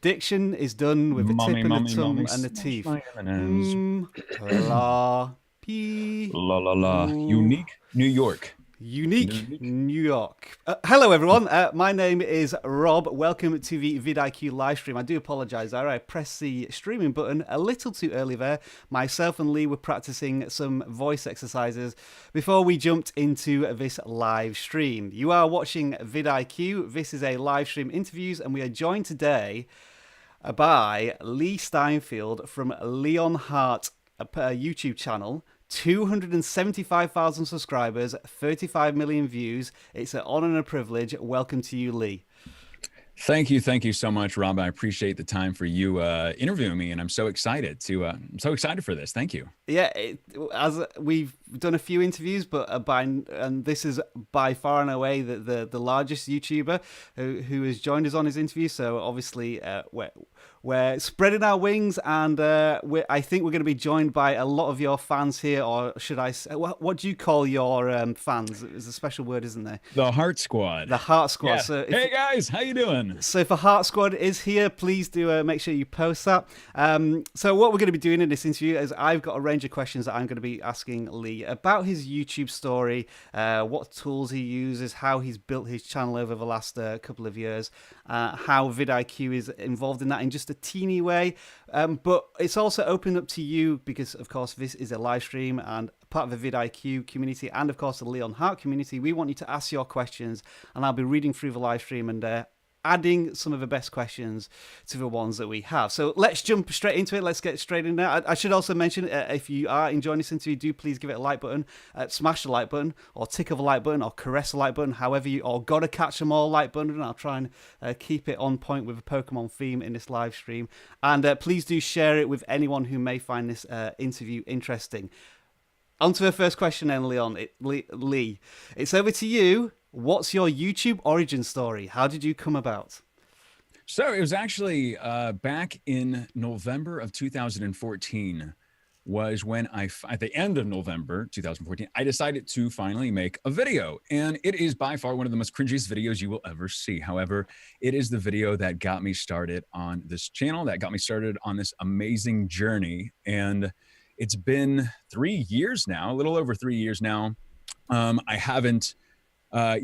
diction is done with the tip Mommy, and the mommy, tongue mommy, and the smash teeth. my M&Ms. La, P, La la la. ooh. Unique New York. Unique Unique. New York. Hello, everyone. My name is Rob. Welcome to the vidIQ live stream. I do apologise. I pressed the streaming button a little too early there. Myself and Lee were practicing some voice exercises before we jumped into this live stream. You are watching vidIQ. This is a live stream interviews, and we are joined today by Lee Steinfeld from Leonhart YouTube channel. 275,000 subscribers, 35 million views. It's an honor and a privilege. Welcome to you, Lee. Thank you so much, Rob. I appreciate the time for you interviewing me, and I'm so excited for this. Thank you. Yeah, as we've done a few interviews, but and this is by far and away the largest YouTuber who has joined us on his interview. So obviously, we're spreading our wings, and I think we're going to be joined by a lot of your fans here, or should I say, what do you call your fans? There's a special word, isn't there? The Heart Squad. The Heart Squad. Yeah. So hey guys, how you doing? So if a Heart Squad is here, please do make sure you post that. So what we're going to be doing in this interview is I've got a range of questions that I'm going to be asking Lee about his YouTube story, what tools he uses, how he's built his channel over the last couple of years, how vidIQ is involved in that in just a teeny way. But it's also open up to you because, of course, this is a live stream and part of the vidIQ community and, of course, the Leonhart community. We want you to ask your questions, and I'll be reading through the live stream and adding some of the best questions to the ones that we have. So let's jump straight into it. Let's get straight in there. I should also mention, if you are enjoying this interview, do please give it a like button, smash the like button, or tick of a like button, or caress the like button, however you, or gotta catch them all like button. I'll try and keep it on point with a Pokemon theme in this live stream. And please do share it with anyone who may find this interview interesting. On to the first question then, Lee. It's over to you. What's your YouTube origin story? How did you come about? So it was actually back in November of 2014 was when at the end of November 2014, I decided to finally make a video. And it is by far one of the most cringiest videos you will ever see. However, it is the video that got me started on this channel, that got me started on this amazing journey. And it's been 3 years now, a little over 3 years now. I haven't I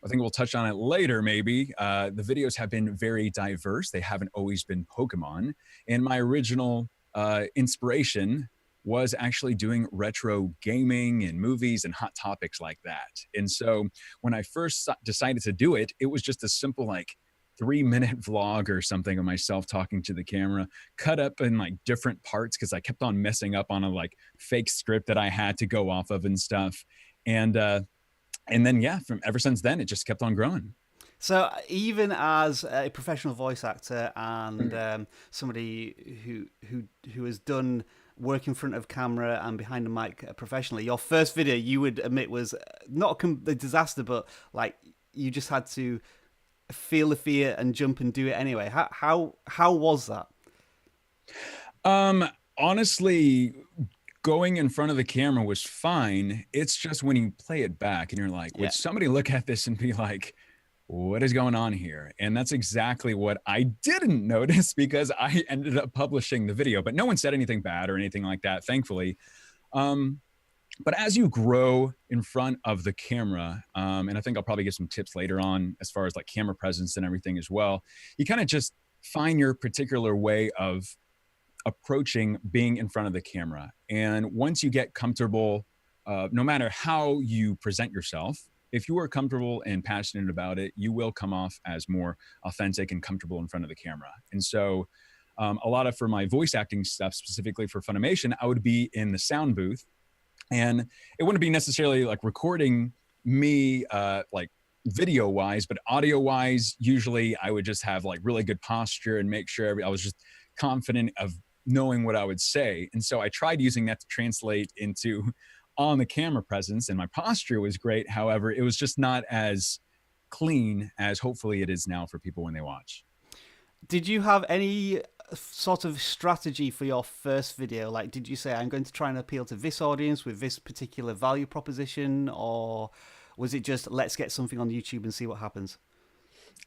think we'll touch on it later, maybe. The videos have been very diverse. They haven't always been Pokemon. And my original inspiration was actually doing retro gaming and movies and hot topics like that. And so when I first decided to do it, it was just a simple 3-minute vlog or something of myself talking to the camera, cut up in different parts because I kept on messing up on a fake script that I had to go off of and stuff. And then, yeah, from ever since then, it just kept on growing. So even as a professional voice actor and somebody who has done work in front of camera and behind the mic professionally, your first video, you would admit, was not a disaster, but you just had to feel the fear and jump and do it anyway. How was that? Honestly, going in front of the camera was fine. It's just when you play it back and you're like, would somebody look at this and be like, what is going on here? And that's exactly what I didn't notice because I ended up publishing the video, but no one said anything bad or anything like that, thankfully. But as you grow in front of the camera, and I think I'll probably give some tips later on as far as camera presence and everything as well, you kind of just find your particular way of approaching being in front of the camera. And once you get comfortable, no matter how you present yourself, if you are comfortable and passionate about it, you will come off as more authentic and comfortable in front of the camera. And so a lot of, for my voice acting stuff, specifically for Funimation, I would be in the sound booth, and it wouldn't be necessarily recording me video wise, but audio wise, usually I would just have really good posture and make sure I was just confident of knowing what I would say. And so I tried using that to translate into on the camera presence, and my posture was great. However, it was just not as clean as hopefully it is now for people when they watch. Did you have any sort of strategy for your first video? Did you say, I'm going to try and appeal to this audience with this particular value proposition, or was it just let's get something on YouTube and see what happens?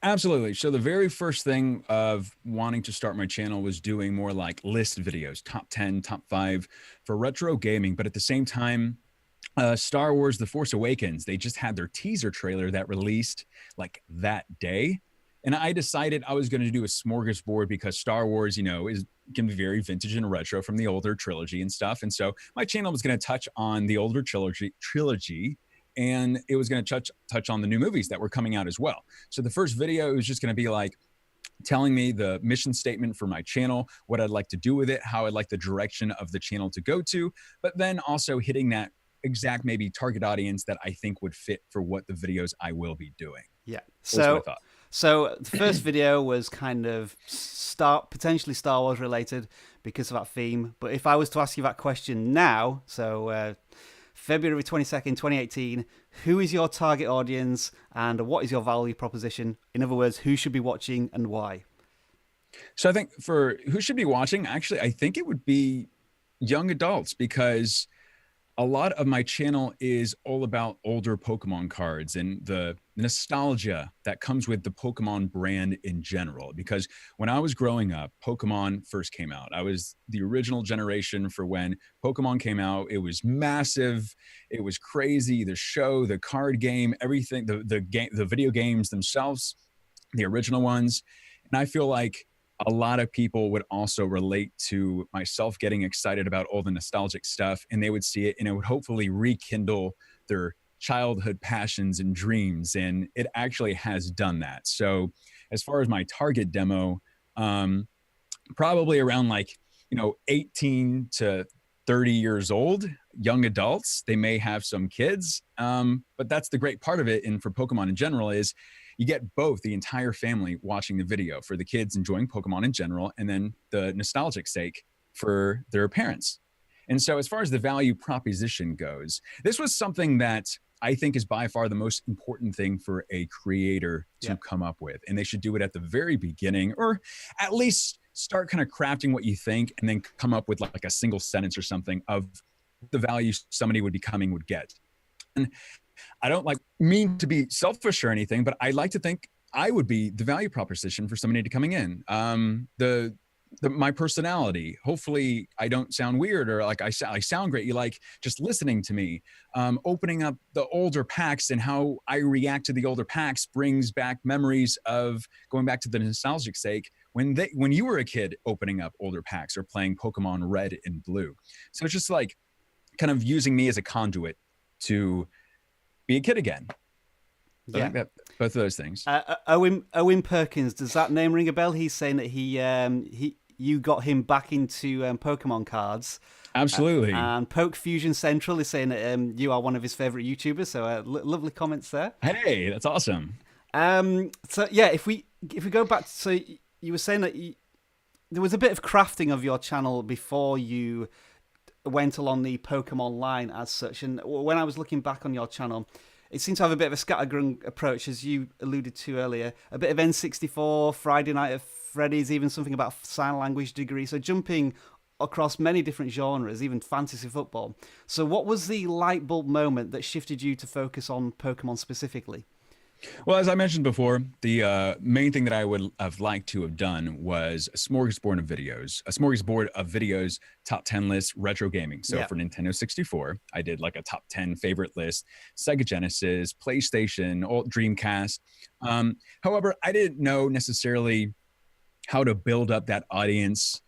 Absolutely. So the very first thing of wanting to start my channel was doing more like list videos, top 10, top 5 for retro gaming. But at the same time, Star Wars The Force Awakens, they just had their teaser trailer that released like that day. And I decided I was going to do a smorgasbord because Star Wars, you know, is can be very vintage and retro from the older trilogy and stuff. And so my channel was going to touch on the older trilogy, and it was going to touch on the new movies that were coming out as well. So the first video was just going to be like telling me the mission statement for my channel, what I'd like to do with it, how I'd like the direction of the channel to go to, but then also hitting that exact maybe target audience that I think would fit for what the videos I will be doing. Yeah. So The first video was kind of potentially Star Wars related because of that theme. But if I was to ask you that question now, so February 22nd, 2018, who is your target audience and what is your value proposition? In other words, who should be watching and why? So I think for who should be watching, actually, I think it would be young adults, because a lot of my channel is all about older Pokemon cards and the nostalgia that comes with the Pokemon brand in general. Because when I was growing up, Pokemon first came out. I was the original generation for when Pokemon came out. It was massive. It was crazy. The show, the card game, everything, the video games themselves, the original ones. And I feel like a lot of people would also relate to myself getting excited about all the nostalgic stuff, and they would see it and it would hopefully rekindle their childhood passions and dreams. And it actually has done that. So as far as my target demo, probably around like, 18 to 30 years old, young adults. They may have some kids, but that's the great part of it. And for Pokemon in general is you get both the entire family watching the video, for the kids enjoying Pokemon in general, and then the nostalgic sake for their parents. And so as far as the value proposition goes, this was something that I think is by far the most important thing for a creator to come up with. And they should do it at the very beginning, or at least start kind of crafting what you think and then come up with like a single sentence or something of the value somebody would get. And I don't mean to be selfish or anything, but I like to think I would be the value proposition for somebody coming in. My personality, hopefully I don't sound weird or like I sound great. You like just listening to me, opening up the older packs, and how I react to the older packs brings back memories of going back to the nostalgic sake when you were a kid opening up older packs or playing Pokemon Red and Blue. So it's just like kind of using me as a conduit to be a kid again. So I think that both of those things. Owen Perkins, does that name ring a bell? He's saying that you got him back into Pokemon cards. Absolutely. And Poke Fusion Central is saying that you are one of his favorite YouTubers. So lovely comments there. Hey, that's awesome. So yeah, if we go back, so you were saying that there was a bit of crafting of your channel before you went along the Pokemon line as such. And when I was looking back on your channel, it seemed to have a bit of a scattergun approach, as you alluded to earlier. A bit of N64, Friday Night at Freddy's, even something about sign language degree. So jumping across many different genres, even fantasy football. So what was the light bulb moment that shifted you to focus on Pokemon specifically? Well, as I mentioned before, the main thing that I would have liked to have done was a smorgasbord of videos, top 10 lists, retro gaming. So for Nintendo 64, I did like a top 10 favorite list, Sega Genesis, PlayStation, Dreamcast. However, I didn't know necessarily how to build up that audience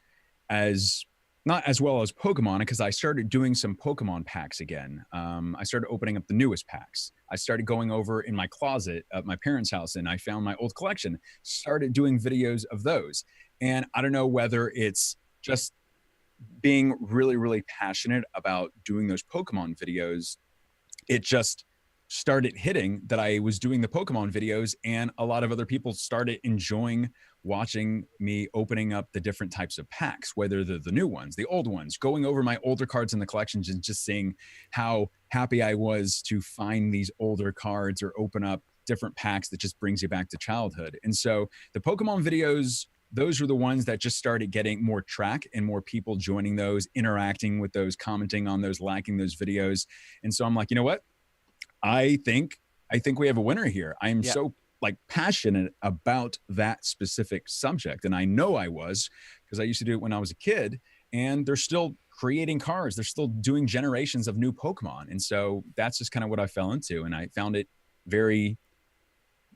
not as well as Pokemon, because I started doing some Pokemon packs again. I started opening up the newest packs. I started going over in my closet at my parents' house and I found my old collection, started doing videos of those. And I don't know whether it's just being really, really passionate about doing those Pokemon videos. It just started hitting that I was doing the Pokemon videos, and a lot of other people started enjoying watching me opening up the different types of packs, whether they're the new ones, the old ones, going over my older cards in the collections and just seeing how happy I was to find these older cards or open up different packs that just brings you back to childhood. And so the Pokemon videos, those were the ones that just started getting more track and more people joining those, interacting with those, commenting on those, liking those videos. And so I'm like, you know what? I think we have a winner here. I am so like passionate about that specific subject. And I know I was, because I used to do it when I was a kid, and they're still creating cards. They're still doing generations of new Pokemon. And so that's just kind of what I fell into. And I found it very,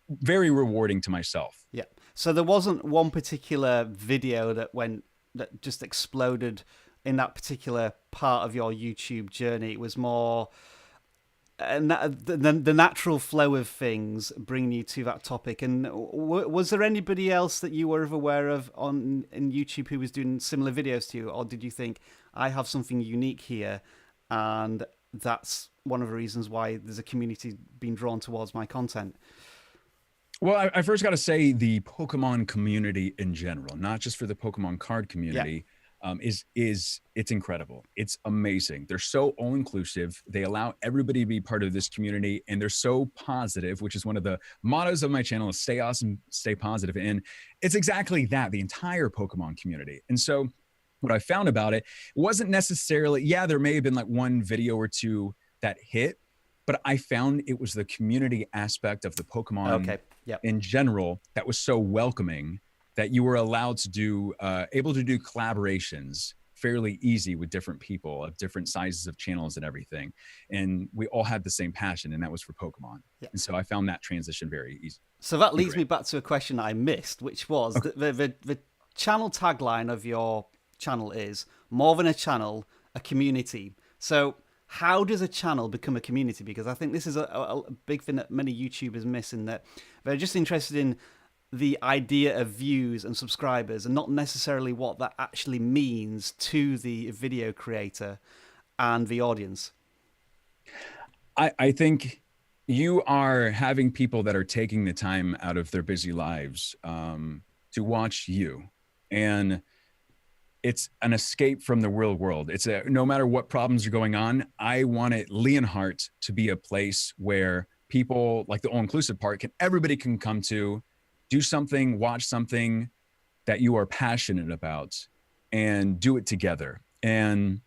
very rewarding to myself. Yeah. So there wasn't one particular video that just exploded in that particular part of your YouTube journey. It was more the natural flow of things bringing you to that topic. And was there anybody else that you were aware of in YouTube who was doing similar videos to you, or did you think, I have something unique here, and that's one of the reasons why there's a community being drawn towards my content? Well, I first got to say the Pokemon community in general, not just for the Pokemon card community. It's incredible. It's amazing. They're so all inclusive. They allow everybody to be part of this community, and they're so positive, which is one of the mottos of my channel, is stay awesome, stay positive. And it's exactly that, the entire Pokemon community. And so what I found about it wasn't necessarily, there may have been like one video or two that hit, but I found it was the community aspect of the Pokemon in general that was so welcoming, that you were allowed to do, able to do collaborations fairly easy with different people of different sizes of channels and everything. And we all had the same passion, and that was for Pokemon. And so I found that transition very easy. So that leads me back to a question I missed, which was the channel tagline of your channel is more than a channel, a community. So how does a channel become a community? Because I think this is a big thing that many YouTubers miss, in that they're just interested in the idea of views and subscribers, and not necessarily what that actually means to the video creator and the audience. I think you are having people that are taking the time out of their busy lives to watch you. And it's an escape from the real world. It's no matter what problems are going on, I want Leonhart to be a place where people, like the all-inclusive part, everybody can come to, do something, watch something that you are passionate about, and do it together, and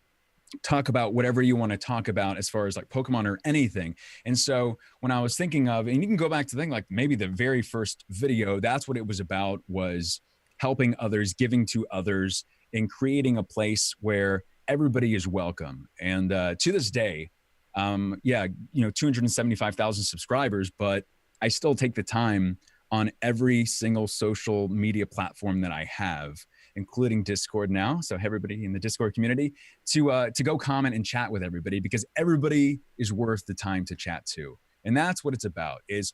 talk about whatever you want to talk about as far as like Pokemon or anything. And so when I was thinking of, and you can go back to think like maybe the very first video, that's what it was about, was helping others, giving to others, and creating a place where everybody is welcome. And to this day, 275,000 subscribers, but I still take the time on every single social media platform that I have, including Discord now. So everybody in the Discord community to go comment and chat with everybody, because everybody is worth the time to chat to. And that's what it's about, is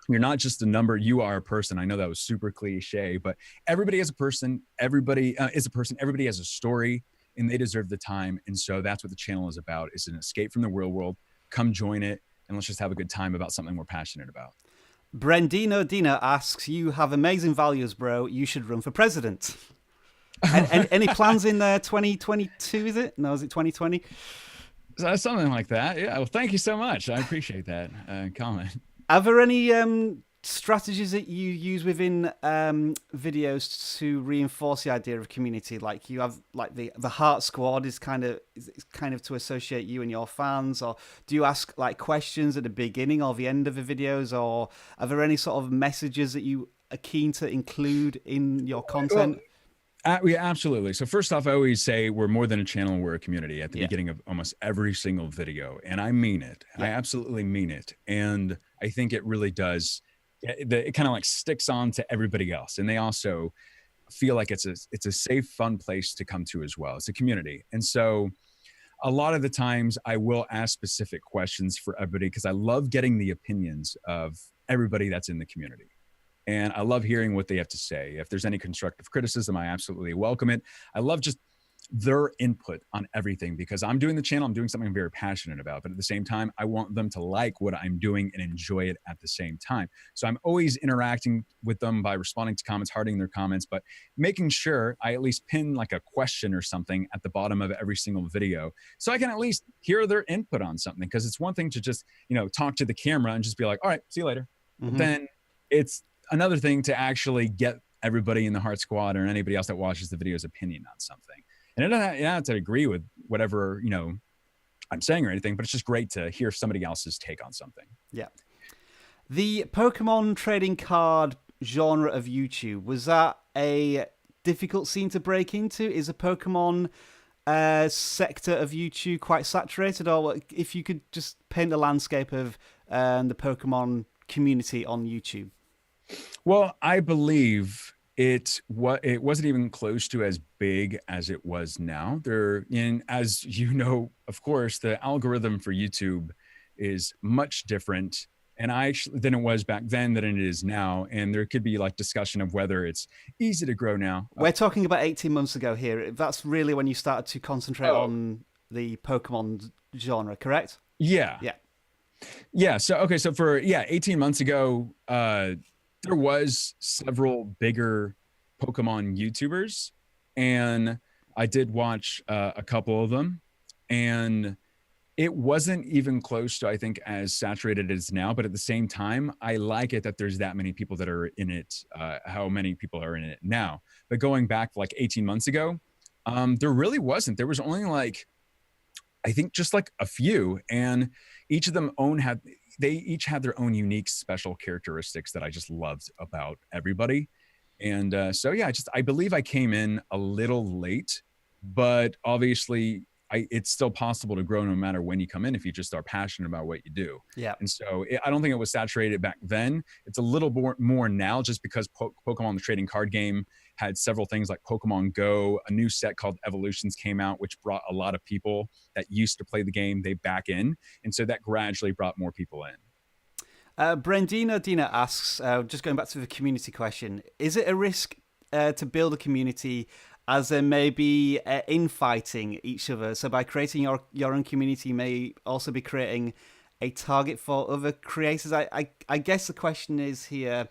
you're not just a number, you are a person. I know that was super cliche, but everybody is a person. Everybody is a person. Everybody has a story, and they deserve the time. And so that's what the channel is about, is an escape from the real world. Come join it, and let's just have a good time about something we're passionate about. Brendino Dina asks, you have amazing values, bro. You should run for president. Any plans in 2022, is it? No, is it 2020? Something like that. Yeah. Well, thank you so much. I appreciate that comment. Are there any strategies that you use within videos to reinforce the idea of community? Like you have like the Heart Squad is kind of to associate you and your fans, or do you ask like questions at the beginning or the end of the videos, or are there any sort of messages that you are keen to include in your content? Yeah, absolutely. So first off, I always say we're more than a channel, we're a community at the beginning of almost every single video. And I mean it. I absolutely mean it. And I think it really does. It kind of like sticks on to everybody else. And they also feel like it's a safe, fun place to come to as well. It's a community. And so a lot of the times I will ask specific questions for everybody, because I love getting the opinions of everybody that's in the community. And I love hearing what they have to say. If there's any constructive criticism, I absolutely welcome it. I love just their input on everything, because I'm doing the channel, I'm doing something I'm very passionate about, but at the same time, I want them to like what I'm doing and enjoy it at the same time. So I'm always interacting with them by responding to comments, hearting their comments, but making sure I at least pin like a question or something at the bottom of every single video, so I can at least hear their input on something. Because it's one thing to just, talk to the camera and just be like, all right, see you later. Mm-hmm. Then it's another thing to actually get everybody in the Heart Squad or anybody else that watches the video's opinion on something. And it doesn't have to agree with whatever, I'm saying or anything, but it's just great to hear somebody else's take on something. Yeah. The Pokemon trading card genre of YouTube, was that a difficult scene to break into? Is a Pokemon sector of YouTube quite saturated? Or if you could just paint the landscape of the Pokemon community on YouTube? Well, I believe it wasn't even close to as big as it was now. As you know, of course, the algorithm for YouTube is much different and I actually than it was back then than it is now. And there could be like discussion of whether it's easy to grow now. We're talking about 18 months ago here. That's really when you started to concentrate on the Pokemon genre, correct? Yeah. Yeah. Yeah. So okay. So for 18 months ago, there was several bigger Pokemon YouTubers, and I did watch a couple of them, and it wasn't even close to I think as saturated as now. But at the same time, I like it that there's that many people that are in it. How many people are in it now? But going back like 18 months ago, there really wasn't. There was only like I think just like a few, and each of them they each had their own unique special characteristics that I just loved about everybody. And so yeah, I believe I came in a little late, but obviously it's still possible to grow no matter when you come in if you just are passionate about what you do. Yeah. And so I don't think it was saturated back then. It's a little more now just because Pokemon the trading card game had several things like Pokemon Go, a new set called Evolutions came out, which brought a lot of people that used to play the game, they back in. And so that gradually brought more people in. Brendina Dina asks, just going back to the community question, is it a risk to build a community as there may be infighting each other? So by creating your own community, you may also be creating a target for other creators. I guess the question is here,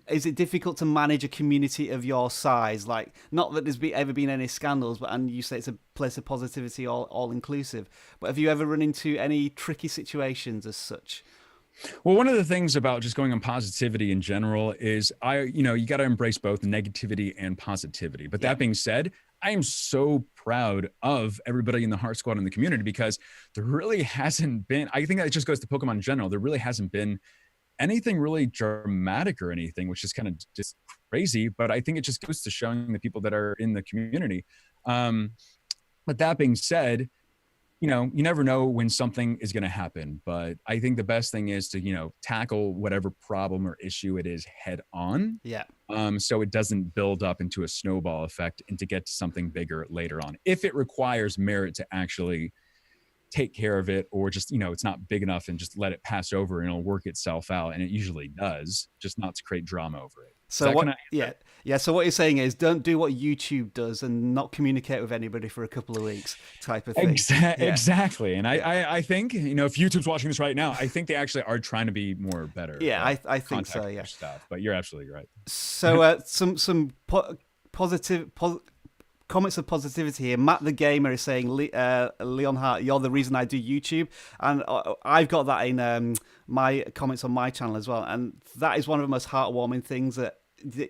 is it difficult to manage a community of your size? Like, not that there's ever been any scandals, and you say it's a place of positivity, all inclusive. But have you ever run into any tricky situations as such? Well, one of the things about just going on positivity in general is you got to embrace both negativity and positivity. But that being said, I am so proud of everybody in the Heart Squad and the community because there really hasn't been, I think that just goes to Pokemon in general. There really hasn't been anything really dramatic or anything, which is kind of just crazy. But I think it just goes to showing the people that are in the community. But that being said, you never know when something is going to happen, but I think the best thing is to, tackle whatever problem or issue it is head on. Yeah. So it doesn't build up into a snowball effect and to get to something bigger later on. If it requires merit to actually take care of it, or just, it's not big enough and just let it pass over and it'll work itself out. And it usually does, just not to create drama over it. So So what you're saying is don't do what YouTube does and not communicate with anybody for a couple of weeks type of thing. Exactly. And I think, if YouTube's watching this right now, I think they actually are trying to be more better. Yeah, I think so. Yeah. Stuff, but you're absolutely right. So some positive comments of positivity here. Matt the Gamer is saying, Leonhart, you're the reason I do YouTube. And I've got that in my comments on my channel as well. And that is one of the most heartwarming things that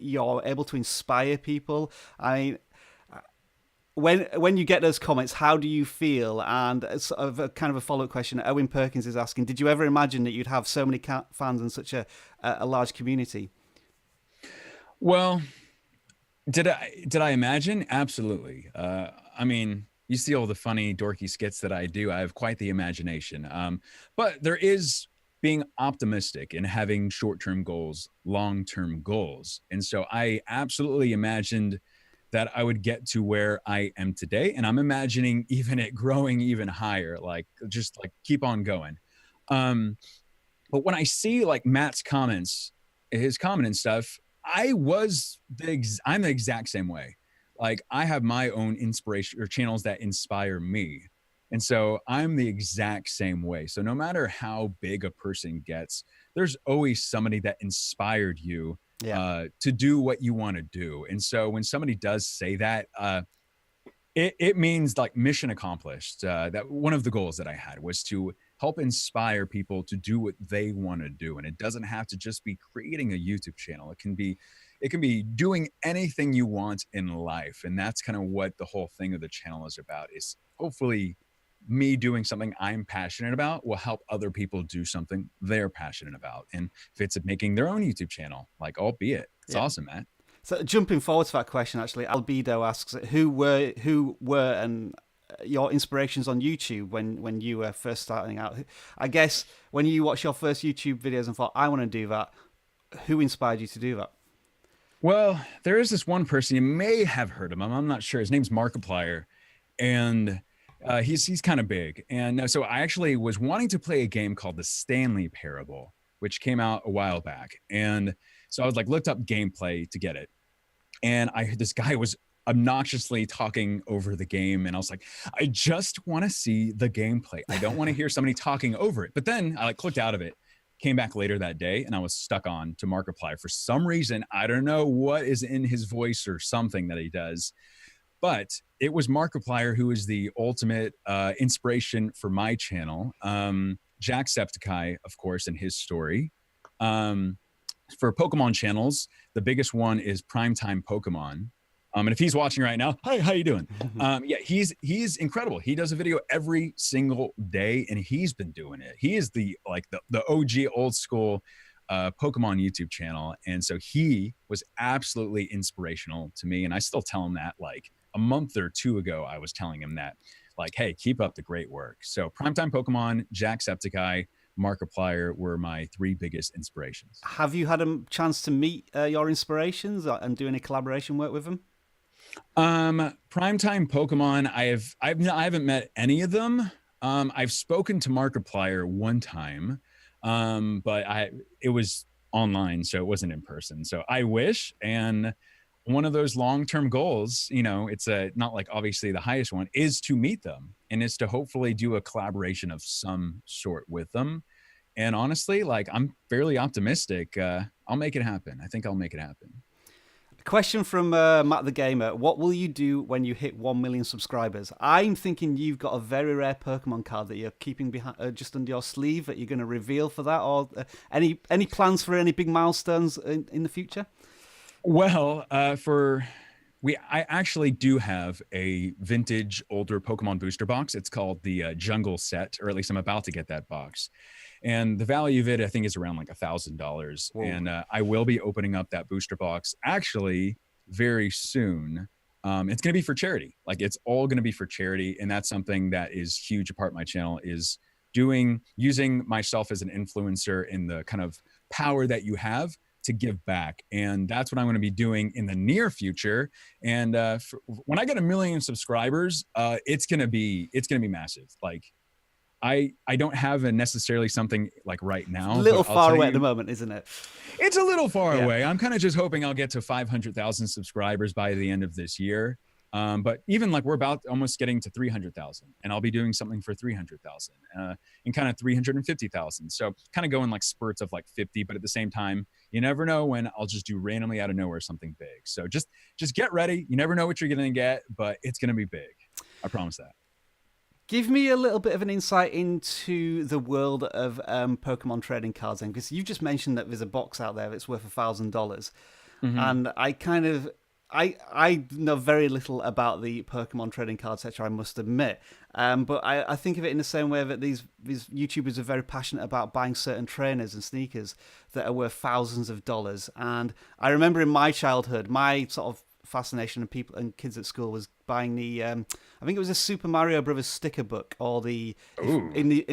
you're able to inspire people. I mean, when you get those comments, how do you feel? And sort of a kind of a follow-up question, Owen Perkins is asking, did you ever imagine that you'd have so many fans and such a large community? Well, did I imagine? Absolutely. I mean, you see all the funny, dorky skits that I do. I have quite the imagination. But there is being optimistic and having short-term goals, long-term goals. And so I absolutely imagined that I would get to where I am today. And I'm imagining even it growing even higher, just keep on going. But when I see like Matt's comments, his comment and stuff, I'm the exact same way. Like I have my own inspiration or channels that inspire me. And so I'm the exact same way. So no matter how big a person gets, there's always somebody that inspired you to do what you want to do. And so when somebody does say that, it means like mission accomplished. That one of the goals that I had was to help inspire people to do what they want to do. And it doesn't have to just be creating a YouTube channel. It can be doing anything you want in life. And that's kind of what the whole thing of the channel is about, is hopefully me doing something I'm passionate about will help other people do something they're passionate about. And if it's making their own YouTube channel, like, albeit, it's awesome, man. So jumping forward to that question, actually, Albedo asks, who were and your inspirations on YouTube when you were first starting out? I guess when you watched your first YouTube videos and thought, I want to do that, who inspired you to do that? Well, there is this one person, you may have heard of him. I'm not sure. His name's Markiplier, and he's kind of big. And so I actually was wanting to play a game called The Stanley Parable, which came out a while back. And so I was like, looked up gameplay to get it. And I heard this guy was obnoxiously talking over the game. And I was like, I just want to see the gameplay. I don't want to hear somebody talking over it. But then I like clicked out of it, came back later that day, and I was stuck on to Markiplier for some reason. I don't know what is in his voice or something that he does, but it was Markiplier who is the ultimate inspiration for my channel. Jacksepticeye, of course, and his story. For Pokemon channels, the biggest one is Primetime Pokemon. And if he's watching right now, hi, how you doing? Yeah, he's incredible. He does a video every single day, and he's been doing it. He is the OG old school Pokemon YouTube channel. And so he was absolutely inspirational to me. And I still tell him that, like a month or two ago, I was telling him that, like, hey, keep up the great work. So Primetime Pokemon, Jacksepticeye, Markiplier were my three biggest inspirations. Have you had a chance to meet your inspirations and do any collaboration work with them? Primetime Pokemon, I haven't met any of them. I've spoken to Markiplier one time, but it was online, so it wasn't in person. So I wish, and one of those long-term goals, you know, it's not like obviously the highest one, is to meet them and is to hopefully do a collaboration of some sort with them. And honestly, like, I'm fairly optimistic. I'll make it happen. I think I'll make it happen. Question from Matt the Gamer. What will you do when you hit 1 million subscribers? I'm thinking you've got a very rare Pokemon card that you're keeping behind, just under your sleeve, that you're going to reveal for that, or any plans for any big milestones in the future? Well, I actually do have a vintage older Pokemon booster box. It's called the Jungle Set, or at least I'm about to get that box. And the value of it, I think, is around like $1,000. And I will be opening up that booster box actually very soon. It's going to be for charity. Like, it's all going to be for charity. And that's something that is huge. A part of my channel is using myself as an influencer in the kind of power that you have to give back. And that's what I'm going to be doing in the near future. And when I get 1 million subscribers, it's going to be massive. Like, I don't have necessarily something like right now. It's a little far away at the moment, isn't it? It's a little far away. I'm kind of just hoping I'll get to 500,000 subscribers by the end of this year. But even like, we're about almost getting to 300,000, and I'll be doing something for 300,000 and kind of 350,000. So kind of going like spurts of like 50, but at the same time, you never know when I'll just do randomly out of nowhere something big. So just get ready. You never know what you're going to get, but it's going to be big. I promise that. Give me a little bit of an insight into the world of Pokemon trading cards, then, because you've just mentioned that there's a box out there that's worth $1,000, and I know very little about the Pokemon trading card sector, I must admit, but I think of it in the same way that these YouTubers are very passionate about buying certain trainers and sneakers that are worth thousands of dollars. And I remember in my childhood, my sort of fascination of people and kids at school was buying the I think it was a Super Mario Brothers sticker book, or in the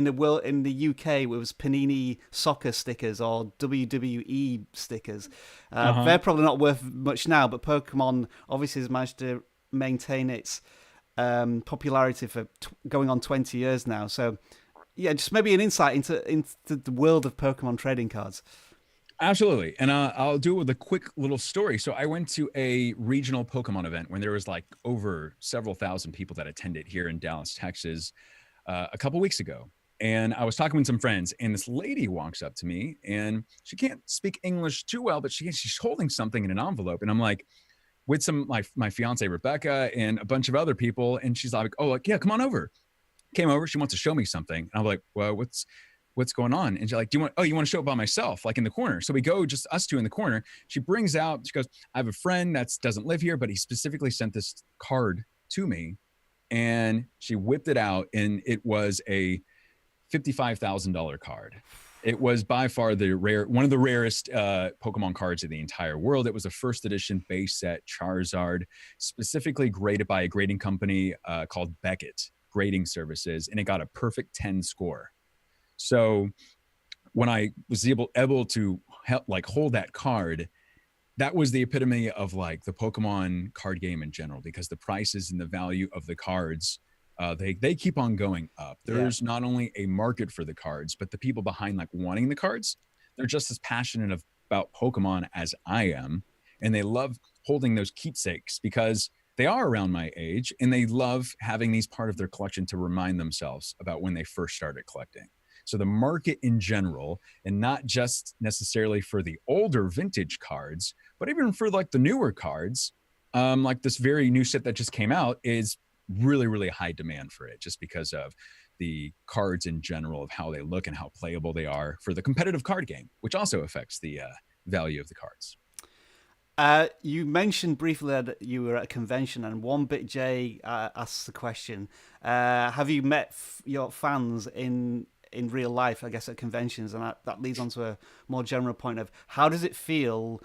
UK it was Panini soccer stickers or WWE stickers. They're probably not worth much now, but Pokemon obviously has managed to maintain its popularity for going on 20 years now. So yeah, just maybe an insight into the world of Pokemon trading cards. Absolutely. And I'll do it with a quick little story. So I went to a regional Pokemon event when there was like over several thousand people that attended here in Dallas, Texas, a couple weeks ago. And I was talking with some friends, and this lady walks up to me, and she can't speak English too well, but she's holding something in an envelope. And I'm like, with my fiance, Rebecca, and a bunch of other people. And she's like, oh, like, yeah, come on over. Came over. She wants to show me something. And I'm like, well, what's going on? And she's like, you want to show it by myself, like in the corner? So we go, just us two in the corner. She brings out, she goes, I have a friend that doesn't live here, but he specifically sent this card to me. and she whipped it out, and it was a $55,000 card. It was by far one of the rarest Pokemon cards in the entire world. It was a first edition base set Charizard, specifically graded by a grading company called Beckett Grading Services, and it got a perfect 10 score. So when I was able to hold that card, that was the epitome of like the Pokemon card game in general, because the prices and the value of the cards, they keep on going up. There's not only a market for the cards, but the people behind like wanting the cards, they're just as passionate about Pokemon as I am. And they love holding those keepsakes because they are around my age, and they love having these part of their collection to remind themselves about when they first started collecting. So the market in general, and not just necessarily for the older vintage cards, but even for like the newer cards, like this very new set that just came out, is really, really high demand for it, just because of the cards in general, of how they look and how playable they are for the competitive card game, which also affects the value of the cards. You mentioned briefly that you were at a convention, and One Bit J asks the question: have you met your fans in real life, I guess, at conventions? And that leads on to a more general point of how does it feel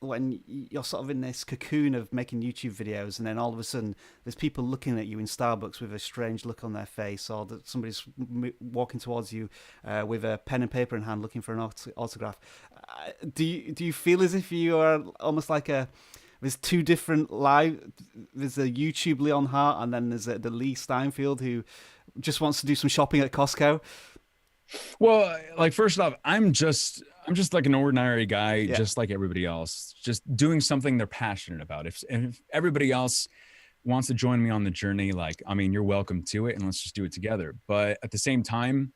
when you're sort of in this cocoon of making YouTube videos, and then all of a sudden there's people looking at you in Starbucks with a strange look on their face, or that somebody's walking towards you with a pen and paper in hand looking for an autograph. Do you feel as if you are almost like there's two different there's a YouTube Leonhart, and then there's the Lee Steinfeld who just wants to do some shopping at Costco? Well, like, first off, I'm just like an ordinary guy, just like everybody else, just doing something they're passionate about. If everybody else wants to join me on the journey, like, I mean, you're welcome to it, and let's just do it together. But at the same time,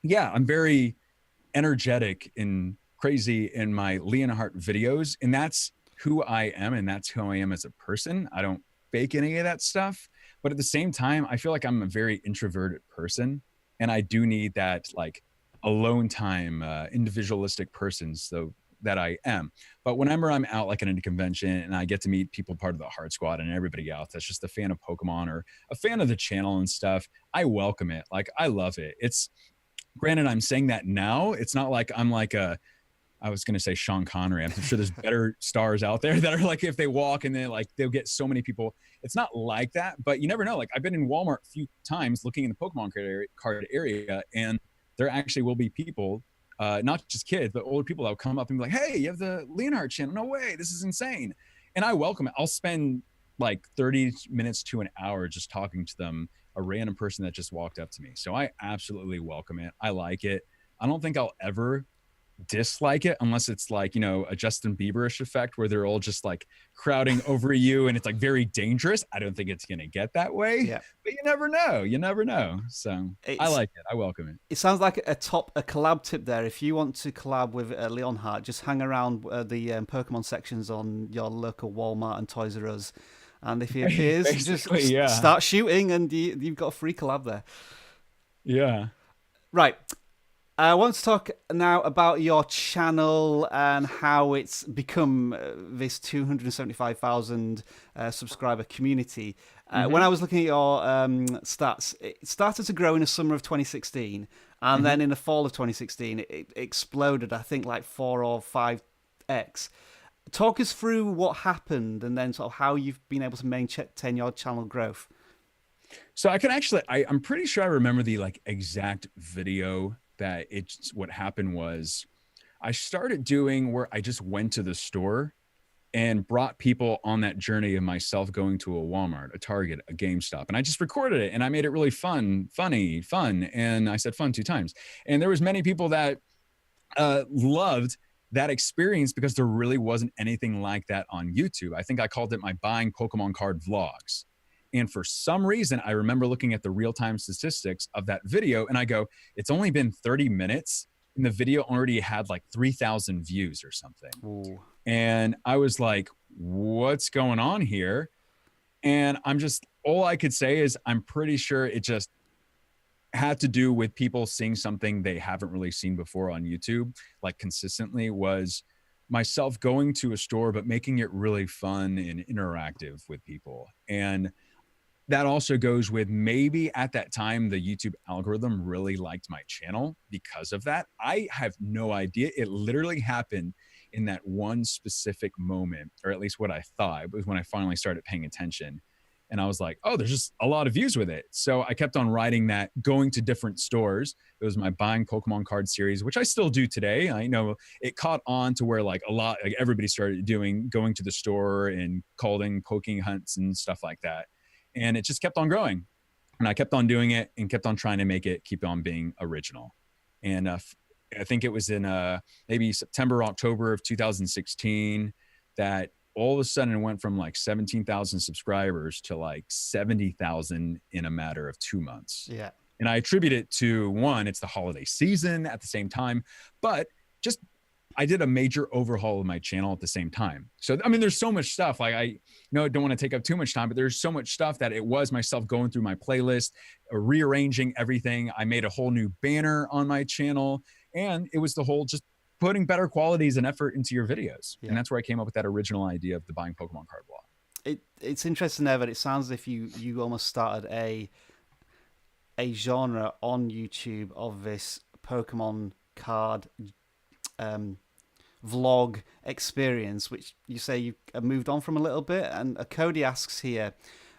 I'm very energetic and crazy in my Leonhart videos, and that's who I am, and that's who I am as a person. I don't fake any of that stuff. But at the same time, I feel like I'm a very introverted person, and I do need that like alone time, individualistic person, so that I am. But whenever I'm out like in a convention and I get to meet people part of the Heart Squad and everybody else that's just a fan of Pokemon or a fan of the channel and stuff, I welcome it. Like, I love it. It's, granted, I'm saying that now, it's not like I'm like I was going to say Sean Connery. I'm sure there's better stars out there that are like, if they walk and then like they'll get so many people. It's not like that, but you never know. Like, I've been in Walmart a few times looking in the Pokemon card area, and there actually will be people, not just kids, but older people that will come up and be like, "Hey, you have the Leonhart channel? No way, this is insane!" And I welcome it. I'll spend like 30 minutes to an hour just talking to them, a random person that just walked up to me. So I absolutely welcome it. I like it. I don't think I'll ever dislike it unless it's like, a Justin Bieberish effect where they're all just like crowding over you and it's like very dangerous. I don't think it's going to get that way, but you never know. So I like it. I welcome it. It sounds like a collab tip there. If you want to collab with Leonhart, just hang around the Pokemon sections on your local Walmart and Toys R Us, and if he appears, just start shooting, and you've got a free collab there. Right. I want to talk now about your channel and how it's become this 275,000 subscriber community. When I was looking at your stats, it started to grow in the summer of 2016, and then in the fall of 2016, it exploded, I think, like 4 or 5x. Talk us through what happened, and then sort of how you've been able to maintain your channel growth. So I can actually, I'm pretty sure I remember the like exact video that what happened was I started doing where I just went to the store and brought people on that journey of myself going to a Walmart, a Target, a GameStop. And I just recorded it and I made it really fun. And I said fun 2 times. And there was many people that loved that experience because there really wasn't anything like that on YouTube. I think I called it my buying Pokemon card vlogs. And for some reason, I remember looking at the real-time statistics of that video and I go, it's only been 30 minutes and the video already had like 3,000 views or something. Ooh. And I was like, what's going on here? And all I could say is I'm pretty sure it just had to do with people seeing something they haven't really seen before on YouTube, like consistently, was myself going to a store, but making it really fun and interactive with people. And that also goes with maybe at that time, the YouTube algorithm really liked my channel because of that. I have no idea. It literally happened in that one specific moment, or at least what I thought. It was when I finally started paying attention. And I was like, oh, there's just a lot of views with it. So I kept on writing that, going to different stores. It was my buying Pokemon card series, which I still do today. I know it caught on to where like everybody started doing, going to the store and calling poking hunts and stuff like that. And it just kept on growing. And I kept on doing it and kept on trying to make it keep on being original. And I think it was in maybe September, October of 2016 that all of a sudden it went from like 17,000 subscribers to like 70,000 in a matter of 2 months. Yeah. And I attribute it to, one, it's the holiday season at the same time, but just I did a major overhaul of my channel at the same time. So, I mean, there's so much stuff. Like, I know I don't want to take up too much time, but there's so much stuff that it was myself going through my playlist, rearranging everything. I made a whole new banner on my channel, and it was the whole just putting better qualities and effort into your videos. Yeah. And that's where I came up with that original idea of the buying Pokemon card blog. It's interesting there, but it sounds as if you almost started a genre on YouTube of this Pokemon card vlog experience, which you say you moved on from a little bit. And Cody asks here,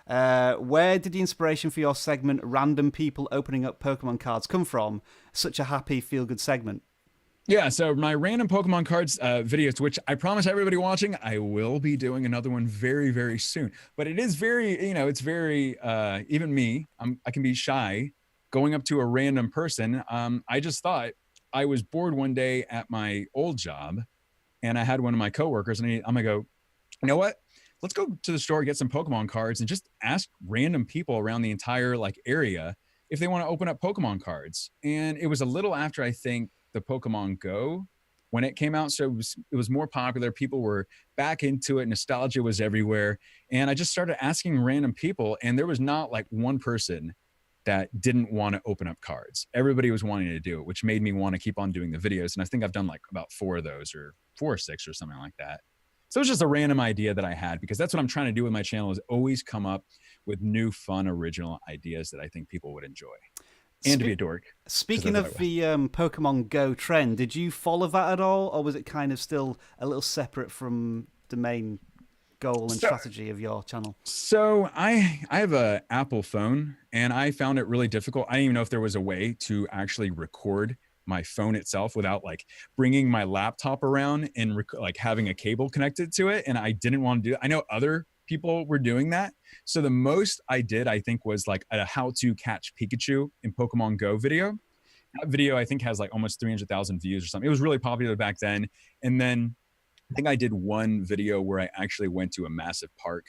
where did the inspiration for your segment Random People Opening Up Pokemon Cards come from? Such a happy, feel-good segment. Yeah, so my random Pokemon cards videos, which I promise everybody watching, I will be doing another one very, very soon. But it is very, it's very, even me, I can be shy going up to a random person. I just thought I was bored one day at my old job, and I had one of my coworkers, and I'm gonna go, you know what? Let's go to the store, get some Pokemon cards, and just ask random people around the entire like area if they want to open up Pokemon cards. And it was a little after, I think, the Pokemon Go when it came out. So it was more popular. People were back into it. Nostalgia was everywhere. And I just started asking random people, and there was not like one person that didn't want to open up cards. Everybody was wanting to do it, which made me want to keep on doing the videos. And I think I've done like about 4 of those, or 4 or 6 or something like that. So it was just a random idea that I had, because that's what I'm trying to do with my channel, is always come up with new, fun, original ideas that I think people would enjoy. And to be a dork. Speaking of the Pokemon Go trend, did you follow that at all, or was it kind of still a little separate from the main goal and strategy of your channel? So I have a Apple phone, and I found it really difficult. I didn't even know if there was a way to actually record my phone itself without like bringing my laptop around and like having a cable connected to it. And I didn't want to do it. I know other people were doing that. So the most I did, I think, was like a how to catch Pikachu in Pokemon Go video. That video, I think, has like almost 300,000 views or something. It was really popular back then. And then I think I did one video where I actually went to a massive park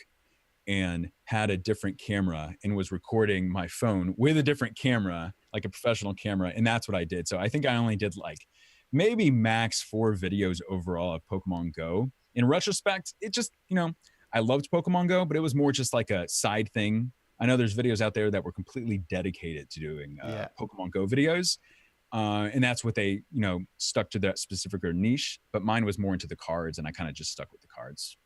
and had a different camera and was recording my phone with a different camera, like a professional camera. And that's what I did. So I think I only did like maybe max 4 videos overall of Pokemon Go. In retrospect, it just, I loved Pokemon Go, but it was more just like a side thing. I know there's videos out there that were completely dedicated to doing Pokemon Go videos. And that's what they, stuck to that specific niche. But mine was more into the cards, and I kind of just stuck with the cards.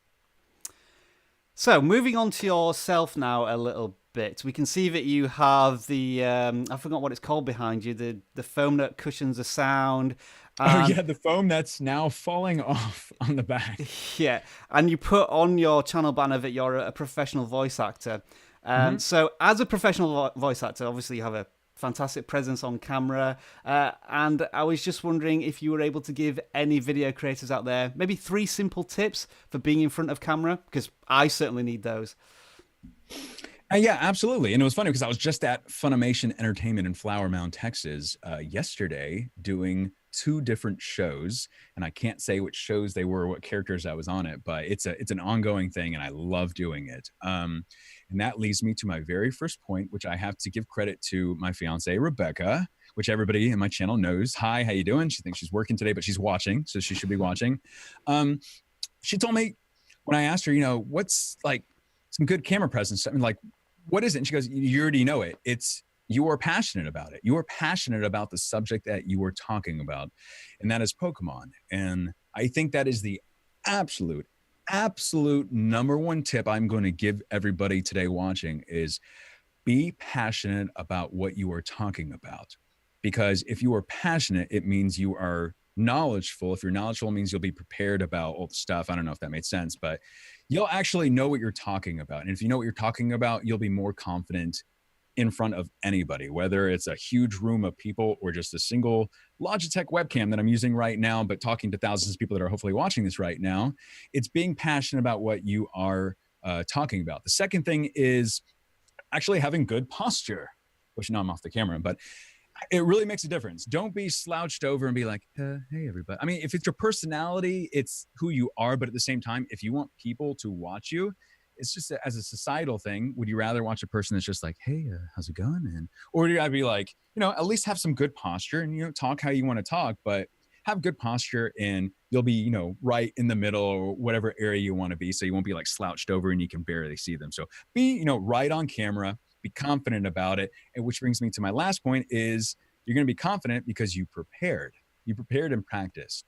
So moving on to yourself now a little bit, we can see that you have the, I forgot what it's called behind you, the foam that cushions the sound. Oh yeah, the foam that's now falling off on the back. Yeah, and you put on your channel banner that you're a professional voice actor. So as a professional voice actor, obviously you have a fantastic presence on camera. And I was just wondering if you were able to give any video creators out there maybe 3 simple tips for being in front of camera, because I certainly need those. Yeah, absolutely. And it was funny because I was just at Funimation Entertainment in Flower Mound, Texas yesterday doing 2 different shows, and I can't say which shows they were, what characters I was on it, but it's an ongoing thing, and I love doing it. And that leads me to my very first point, which I have to give credit to my fiance Rebecca, which everybody in my channel knows. Hi, how you doing? She thinks she's working today, but she's watching, so she should be watching. She told me when I asked her, what's like some good camera presence, I mean, like, what is it? And she goes, you already know it. You are passionate about it. You are passionate about the subject that you are talking about, and that is Pokemon. And I think that is the absolute absolute number one tip I'm going to give everybody today watching is be passionate about what you are talking about. Because if you are passionate, it means you are knowledgeful. If you're knowledgeable, it means you'll be prepared about all the stuff. I don't know if that made sense, but you'll actually know what you're talking about. And if you know what you're talking about, you'll be more confident in front of anybody, whether it's a huge room of people or just a single Logitech webcam that I'm using right now, but talking to thousands of people that are hopefully watching this right now. It's being passionate about what you are talking about. The second thing is actually having good posture, which now I'm off the camera, but it really makes a difference. Don't be slouched over and be like, hey, everybody. I mean, if it's your personality, it's who you are. But at the same time, if you want people to watch you, it's just as a societal thing. Would you rather watch a person that's just like, hey, how's it going? And or do I be like, at least have some good posture and, talk how you want to talk, but have good posture and you'll be, right in the middle or whatever area you want to be. So you won't be like slouched over and you can barely see them. So be, right on camera, be confident about it. And which brings me to my last point is you're going to be confident because you prepared and practiced.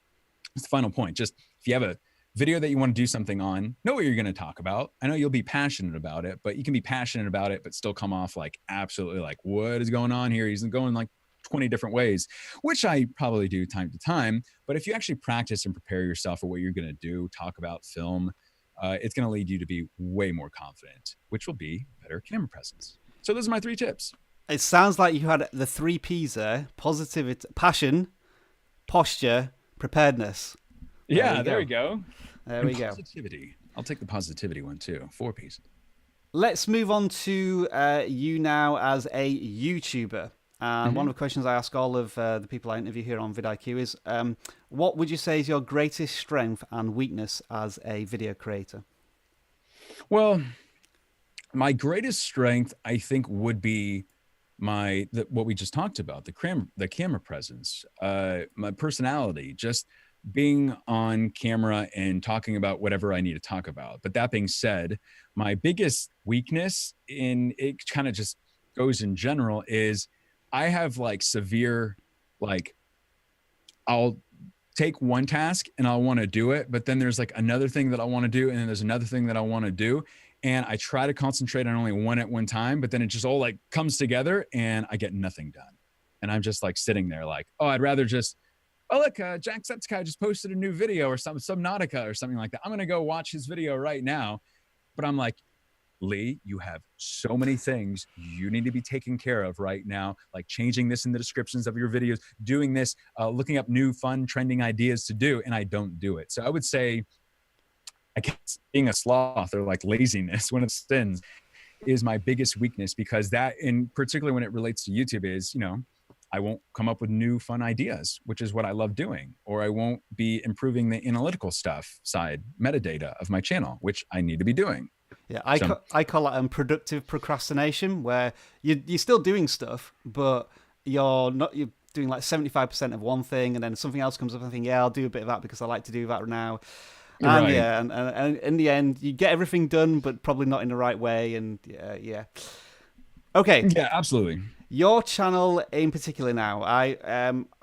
That's the final point. Just if you have a video that you want to do something on, know what you're going to talk about. I know you'll be passionate about it, but you can be passionate about it, but still come off like absolutely like, what is going on here? He's going like 20 different ways, which I probably do time to time. But if you actually practice and prepare yourself for what you're going to do, talk about, film, it's going to lead you to be way more confident, which will be better camera presence. So those are my 3 tips. It sounds like you had the 3 P's there: positivity, passion, posture, preparedness. Yeah, there we go. There we go. Positivity. I'll take the positivity one too. 4 P's. Let's move on to you now as a YouTuber. And one of the questions I ask all of the people I interview here on vidIQ is, what would you say is your greatest strength and weakness as a video creator? Well, my greatest strength, I think, would be what we just talked about, the camera presence, my personality, just being on camera and talking about whatever I need to talk about. But that being said, my biggest weakness, in it kind of just goes in general, is I have like severe, like I'll take one task and I'll want to do it, but then there's like another thing that I want to do, and then there's another thing that I want to do. And I try to concentrate on only one at one time, but then it just all like comes together and I get nothing done. And I'm just like sitting there like, oh, I'd rather just, oh, look, Jacksepticeye just posted a new video or Subnautica or something like that. I'm going to go watch his video right now. But I'm like, Lee, you have so many things you need to be taking care of right now, like changing this in the descriptions of your videos, doing this, looking up new fun trending ideas to do, and I don't do it. So I would say, I guess being a sloth or like laziness, one of the sins, is my biggest weakness, because that, in particular when it relates to YouTube, is, I won't come up with new fun ideas, which is what I love doing, or I won't be improving the analytical stuff side, metadata of my channel, which I need to be doing. Yeah, I call it productive procrastination, where you're still doing stuff, but you're doing like 75% of one thing, and then something else comes up and I think, yeah, I'll do a bit of that because I like to do that now. And right. yeah, and in the end, you get everything done, but probably not in the right way. And yeah. Okay. Yeah, absolutely. Your channel in particular now,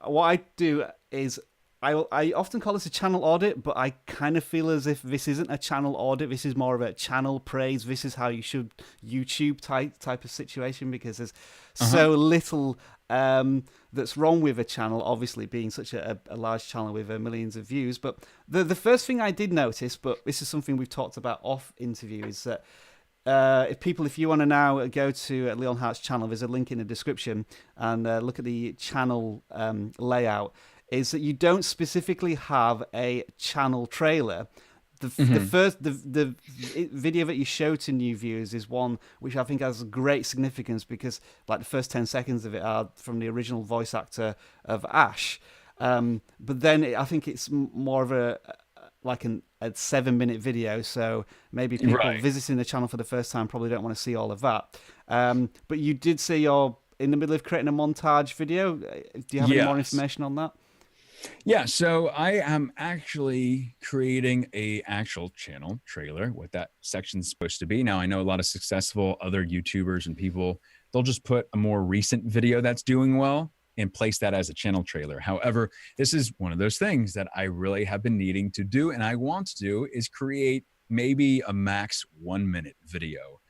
what I do is I often call this a channel audit, but I kind of feel as if this isn't a channel audit. This is more of a channel praise. This is how you should YouTube type of situation, because there's so little that's wrong with a channel, obviously being such a large channel with millions of views. But the first thing I did notice, but this is something we've talked about off interview, is that if you want to now go to Leonhart's channel, there's a link in the description, and look at the channel layout, is that you don't specifically have a channel trailer. The video that you show to new viewers is one which I think has great significance, because like the first 10 seconds of it are from the original voice actor of Ash. But then I think it's more of a 7-minute video, so maybe people visiting the channel for the first time probably don't want to see all of that. But you did say you're in the middle of creating a montage video. Do you have any more information on that? Yeah, so I am actually creating a actual channel trailer, what that section's supposed to be. Now, I know a lot of successful other YouTubers and people, they'll just put a more recent video that's doing well and place that as a channel trailer. However, this is one of those things that I really have been needing to do, and I want to do, is create maybe a max 1 minute video.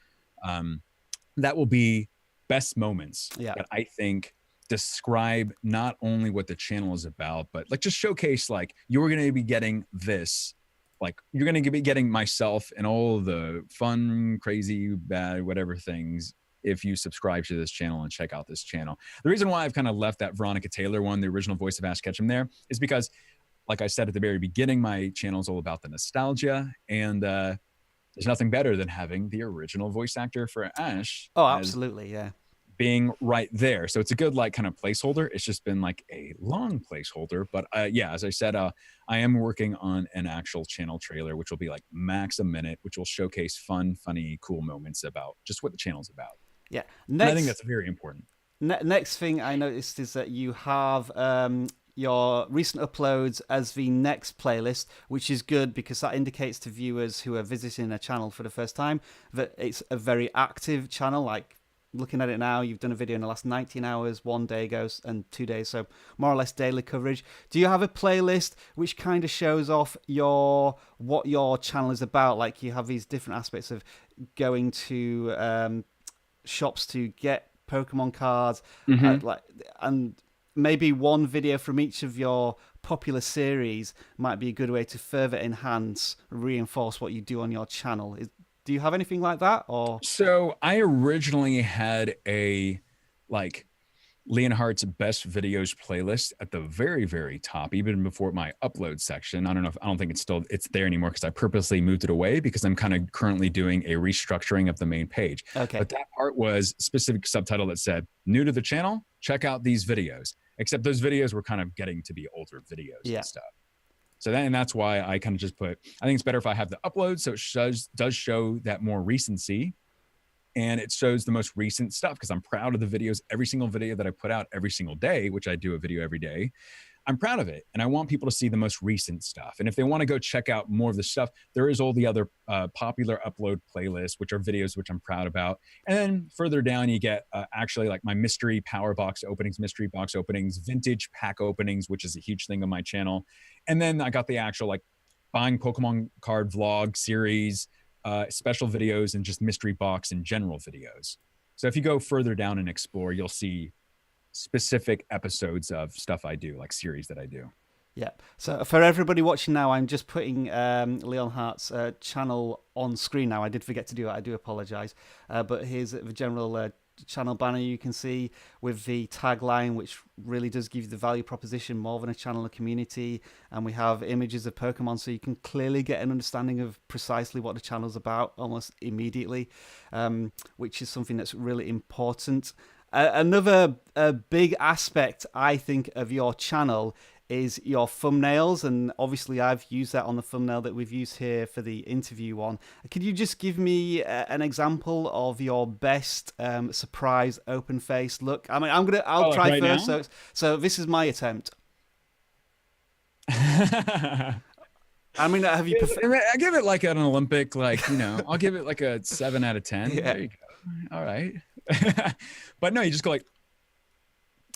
That will be best moments that I think describe not only what the channel is about, but like just showcase like you're going to be getting this, like you're going to be getting myself and all the fun, crazy, bad, whatever things if you subscribe to this channel and check out this channel. The reason why I've kind of left that Veronica Taylor one, the original voice of Ash Ketchum, there is because, like I said at the very beginning, my channel is all about the nostalgia, and there's nothing better than having the original voice actor for Ash. Oh, absolutely, yeah. Being right there. So it's a good like kind of placeholder. It's just been like a long placeholder. But yeah, as I said, I am working on an actual channel trailer, which will be like max a minute, which will showcase fun, funny, cool moments about just what the channel's about. Yeah. I think that's very important. Next thing I noticed is that you have your recent uploads as the next playlist, which is good because that indicates to viewers who are visiting a channel for the first time that it's a very active channel. Like looking at it now, you've done a video in the last 19 hours, 1 day goes and 2 days, so more or less daily coverage. Do you have a playlist which kind of shows off what your channel is about? Like you have these different aspects of going to shops to get Pokemon cards, and maybe one video from each of your popular series might be a good way to further enhance, reinforce what you do on your channel. Do you have anything like that? Or so I originally had a like Leonhart's best videos playlist at the very, very top, even before my upload section. I don't think it's there anymore because I purposely moved it away because I'm kind of currently doing a restructuring of the main page. Okay. But that part was specific subtitle that said, new to the channel, check out these videos. Except those videos were kind of getting to be older videos and stuff. So that's why I kind of just put, I think it's better if I have the upload so it does show that more recency, and it shows the most recent stuff because I'm proud of the videos. Every single video that I put out every single day, which I do a video every day, I'm proud of it. And I want people to see the most recent stuff. And if they want to go check out more of the stuff, there is all the other popular upload playlists, which are videos which I'm proud about. And then further down, you get actually like my mystery power box openings, mystery box openings, vintage pack openings, which is a huge thing on my channel. And then I got the actual like buying Pokemon card vlog series, special videos, and just mystery box and general videos. So if you go further down and explore, you'll see specific episodes of stuff I do, like series that I do. Yeah. So for everybody watching now, I'm just putting Leonhart's channel on screen now. I did forget to do it. I do apologize. But here's the general channel banner you can see with the tagline, which really does give you the value proposition more than a channel and community. And we have images of Pokemon, so you can clearly get an understanding of precisely what the channel's about almost immediately, which is something that's really important. Another big aspect, I think, of your channel is your thumbnails, and obviously I've used that on the thumbnail that we've used here for the interview one. Could you just give me an example of your best surprise open face look? I mean, I'll try right first. now? So this is my attempt. I mean, have you? I give it like an Olympic, like, I'll give it like a 7 out of 10. Yeah. There you go. All right. But no, you just go like,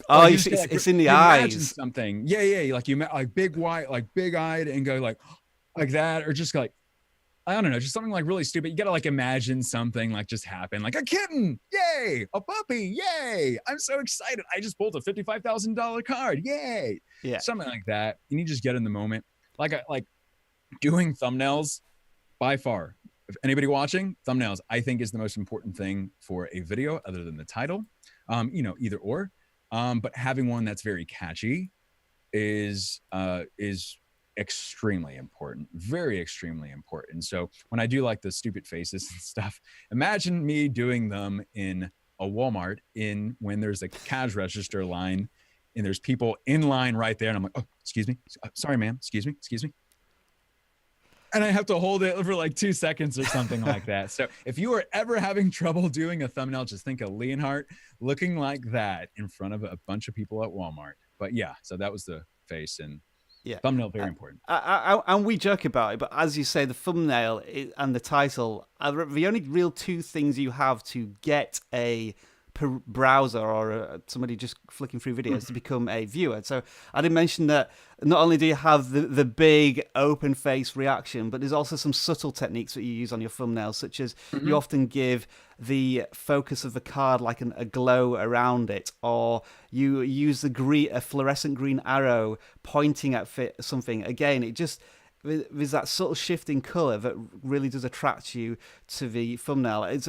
oh, you see, it's in the eyes. Something. Yeah. Like you like big white, like big eyed, and go like that, or just like, I don't know, just something like really stupid. You got to like imagine something like just happen, like a kitten. Yay. A puppy. Yay. I'm so excited. I just pulled a $55,000 card. Yay. Yeah. Something like that. And you just get in the moment. Like doing thumbnails by far. If anybody watching, thumbnails, I think, is the most important thing for a video other than the title, either or. But having one that's very catchy is extremely important, very extremely important. So when I do like the stupid faces and stuff, imagine me doing them in a Walmart when there's a cash register line and there's people in line right there. And I'm like, oh, excuse me. Sorry, ma'am. Excuse me. And I have to hold it for like 2 seconds or something like that. So if you are ever having trouble doing a thumbnail, just think of Leonhart looking like that in front of a bunch of people at Walmart. But yeah, so that was the face, and thumbnail, very important. And we joke about it, but as you say, the thumbnail and the title are the only real two things you have to get a browser or somebody just flicking through videos to become a viewer. So I did mention that not only do you have the big open face reaction, but there's also some subtle techniques that you use on your thumbnails, such as you often give the focus of the card like a glow around it, or you use a fluorescent green arrow pointing at something. Again, it just, there's that subtle shift in color that really does attract you to the thumbnail. It's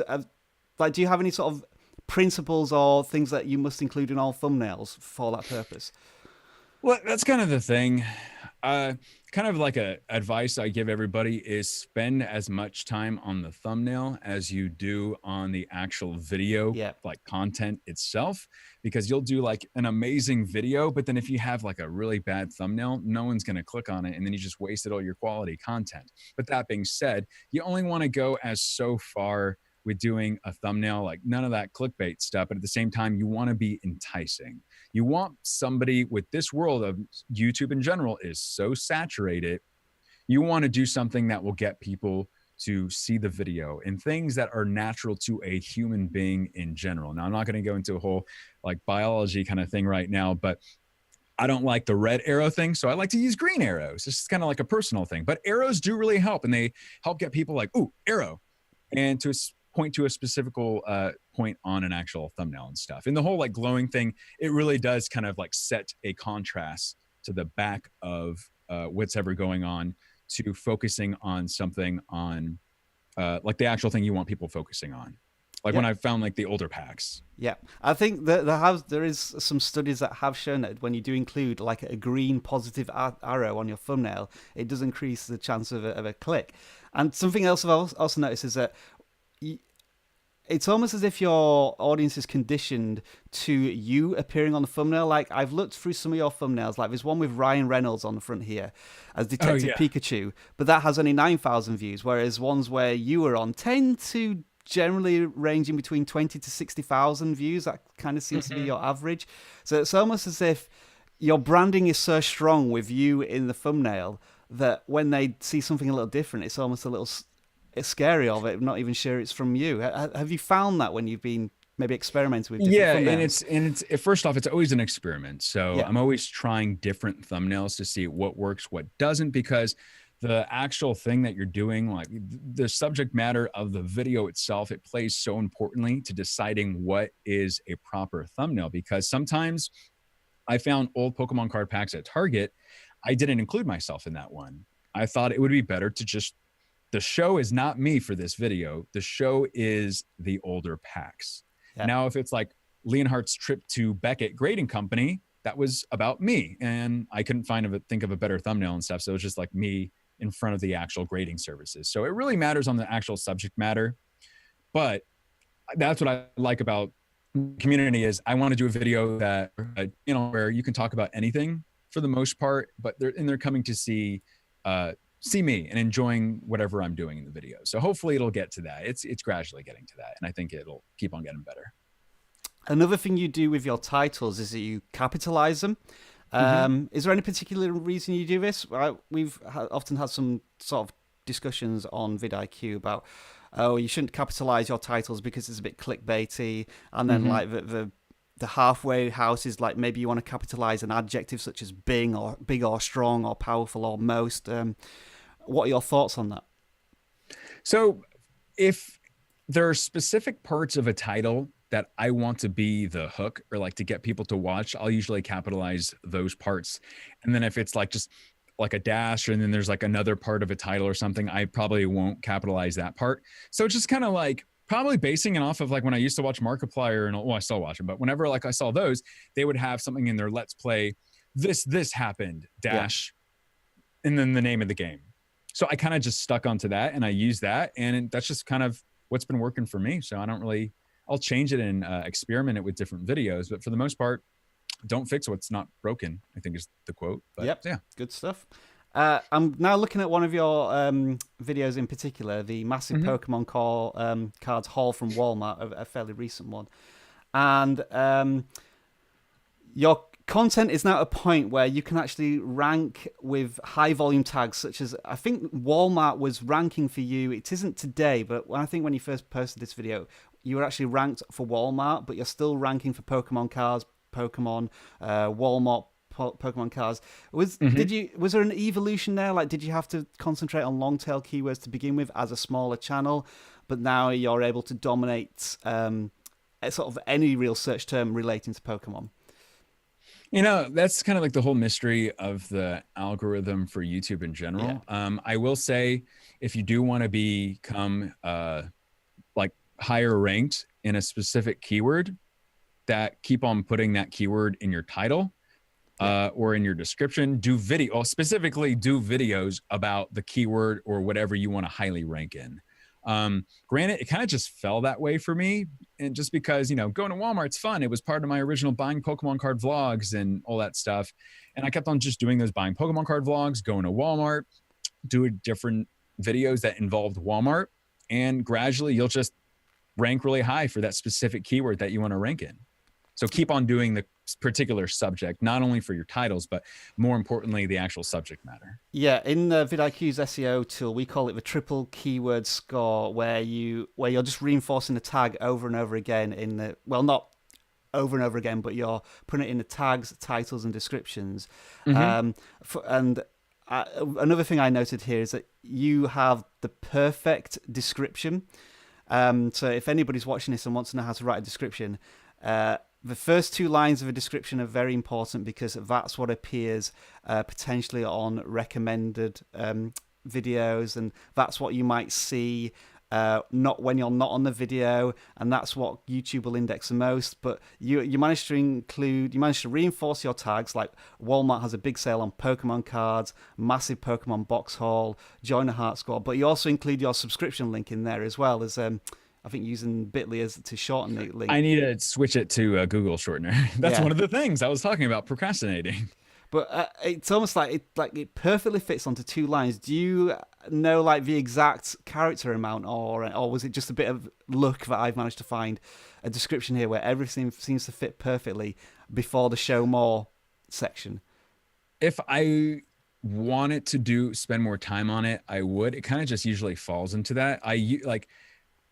like, do you have any sort of principles or things that you must include in all thumbnails for that purpose? Well, that's kind of the thing. Kind of like a advice I give everybody is spend as much time on the thumbnail as you do on the actual video, like content itself, because you'll do like an amazing video, but then if you have like a really bad thumbnail, no one's going to click on it, and then you just wasted all your quality content. But that being said, you only want to go as so far with doing a thumbnail, like none of that clickbait stuff. But at the same time, you want to be enticing. You want somebody, with this world of YouTube in general is so saturated, you want to do something that will get people to see the video and things that are natural to a human being in general. Now, I'm not going to go into a whole like biology kind of thing right now, but I don't like the red arrow thing, so I like to use green arrows. It's just kind of like a personal thing, but arrows do really help, and they help get people like, ooh, arrow, and to point to a specific point on an actual thumbnail and stuff. And the whole like glowing thing, it really does kind of like set a contrast to the back of what's ever going on, to focusing on something on like the actual thing you want people focusing on. Like when I found like the older packs. Yeah, I think that there is some studies that have shown that when you do include like a green positive arrow on your thumbnail, it does increase the chance of a click. And something else I've also noticed is that it's almost as if your audience is conditioned to you appearing on the thumbnail. Like, I've looked through some of your thumbnails, like there's one with Ryan Reynolds on the front here as Detective Pikachu, but that has only 9,000 views, whereas ones where you were on tend to generally ranging between 20 to 60,000 views. That kind of seems to be your average. So it's almost as if your branding is so strong with you in the thumbnail that when they see something a little different, it's almost a little... it's scary of it, not even sure it's from you. Have you found that when you've been maybe experimenting with different thumbnails? and it's first off, it's always an experiment. So I'm always trying different thumbnails to see what works, what doesn't, because the actual thing that you're doing, like the subject matter of the video itself, it plays so importantly to deciding what is a proper thumbnail. Because sometimes I found old Pokemon card packs at Target. I didn't include myself in that one. I thought it would be better to just, the show is not me for this video. The show is the older packs. Now, if it's like Leonhart's trip to Beckett Grading Company, that was about me, and I couldn't think of a better thumbnail and stuff. So it was just like me in front of the actual grading services. So it really matters on the actual subject matter. But that's what I like about community, is I want to do a video that, where you can talk about anything for the most part, but they're coming to see me and enjoying whatever I'm doing in the video. So hopefully it'll get to that. It's gradually getting to that, and I think it'll keep on getting better. Another thing you do with your titles is that you capitalize them. Is there any particular reason you do this? We've often had some sort of discussions on vidIQ about, oh, you shouldn't capitalize your titles because it's a bit clickbaity, and then like the halfway house is like, maybe you want to capitalize an adjective such as big or strong or powerful or most. What are your thoughts on that? So if there are specific parts of a title that I want to be the hook, or like to get people to watch, I'll usually capitalize those parts. And then if it's like just like a dash, and then there's like another part of a title or something, I probably won't capitalize that part. So it's just kind of like probably basing it off of like when I used to watch Markiplier, and I still watch them, but whenever like I saw those, they would have something in their Let's Play, this happened, dash, and then the name of the game. So I kind of just stuck onto that, and I use that, and that's just kind of what's been working for me. So I don't really, I'll change it and experiment it with different videos, but for the most part, don't fix what's not broken, I think is the quote. But yeah, good stuff. I'm now looking at one of your videos in particular, the massive Pokemon cards haul from Walmart, a fairly recent one. And your content is now at a point where you can actually rank with high volume tags, such as I think Walmart was ranking for you. It isn't today, but I think when you first posted this video, you were actually ranked for Walmart, but you're still ranking for Pokemon cards, Pokemon, Walmart. Pokemon cards. Was there an evolution there? Like, did you have to concentrate on long tail keywords to begin with as a smaller channel, but now you're able to dominate sort of any real search term relating to Pokemon? You know, that's kind of like the whole mystery of the algorithm for YouTube in general. Yeah. I will say, if you do want to become like higher ranked in a specific keyword, that keep on putting that keyword in your title. Or in your description, specifically do videos about the keyword or whatever you want to highly rank in. Granted, it kind of just fell that way for me. And just because, you know, going to Walmart's fun. It was part of my original buying Pokemon card vlogs and all that stuff. And I kept on just doing those buying Pokemon card vlogs, going to Walmart, doing different videos that involved Walmart. And gradually you'll just rank really high for that specific keyword that you want to rank in. So keep on doing the particular subject, not only for your titles, but more importantly, the actual subject matter. Yeah, in the vidIQ's SEO tool, we call it the triple keyword score, where you're just reinforcing the tag over and over again not over and over again, but you're putting it in the tags, titles, and descriptions. Another thing I noted here is that you have the perfect description. So if anybody's watching this and wants to know how to write a description, the first two lines of a description are very important because that's what appears potentially on recommended videos, and that's what you might see not when you're not on the video, and that's what YouTube will index the most. But you managed to reinforce your tags, like Walmart has a big sale on Pokemon cards, massive Pokemon box haul, join the Heart Squad, but you also include your subscription link in there as well as I think using Bitly as to shorten the link. I need to switch it to a Google shortener. That's one of the things I was talking about, procrastinating. But it's almost like it perfectly fits onto two lines. Do you know like the exact character amount, or was it just a bit of luck that I've managed to find a description here where everything seems to fit perfectly before the show more section? If I wanted to spend more time on it, I would. It kind of just usually falls into that.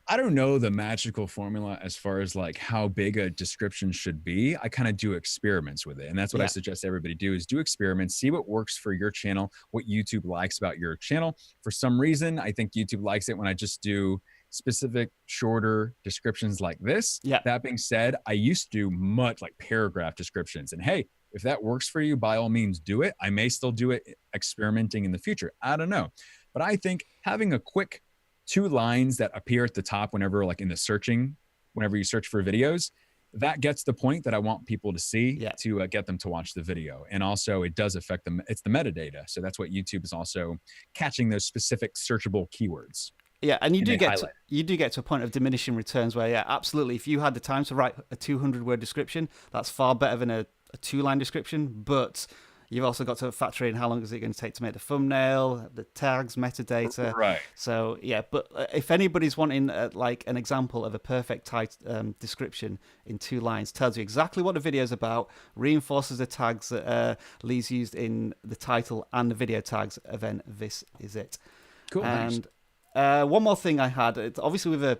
I don't know the magical formula as far as like how big a description should be. I kind of do experiments with it. And that's what I suggest everybody do, is do experiments, see what works for your channel, what YouTube likes about your channel. For some reason, I think YouTube likes it when I just do specific shorter descriptions like this. Yeah. That being said, I used to do much like paragraph descriptions, and hey, if that works for you, by all means do it. I may still do it experimenting in the future. I don't know. But I think having a quick 2 lines that appear at the top whenever like in the searching, whenever you search for videos, that gets the point that I want people to see to get them to watch the video. And also it does affect them. It's the metadata. So that's what YouTube is also catching, those specific searchable keywords. Yeah, and you do get to a point of diminishing returns where, absolutely, if you had the time to write a 200-word description, that's far better than a 2-line description. But you've also got to factor in how long is it going to take to make the thumbnail, the tags, metadata. Right. So, but if anybody's wanting like an example of a perfect description in 2 lines, tells you exactly what the video is about, reinforces the tags that Lee's used in the title and the video tags, then this is it. Cool. And one more thing I had, obviously with a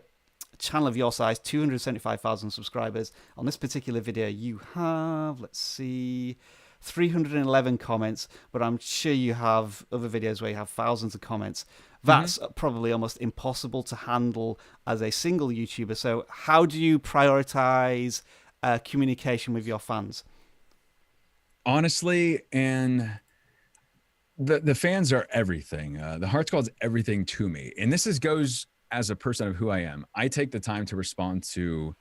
channel of your size, 275,000 subscribers, on this particular video you have, let's see, 311 comments, but I'm sure you have other videos where you have thousands of comments. That's probably almost impossible to handle as a single YouTuber. So how do you prioritize communication with your fans? Honestly, and the fans are everything. The Heart Squad's everything to me. And this goes as a person of who I am. I take the time to respond to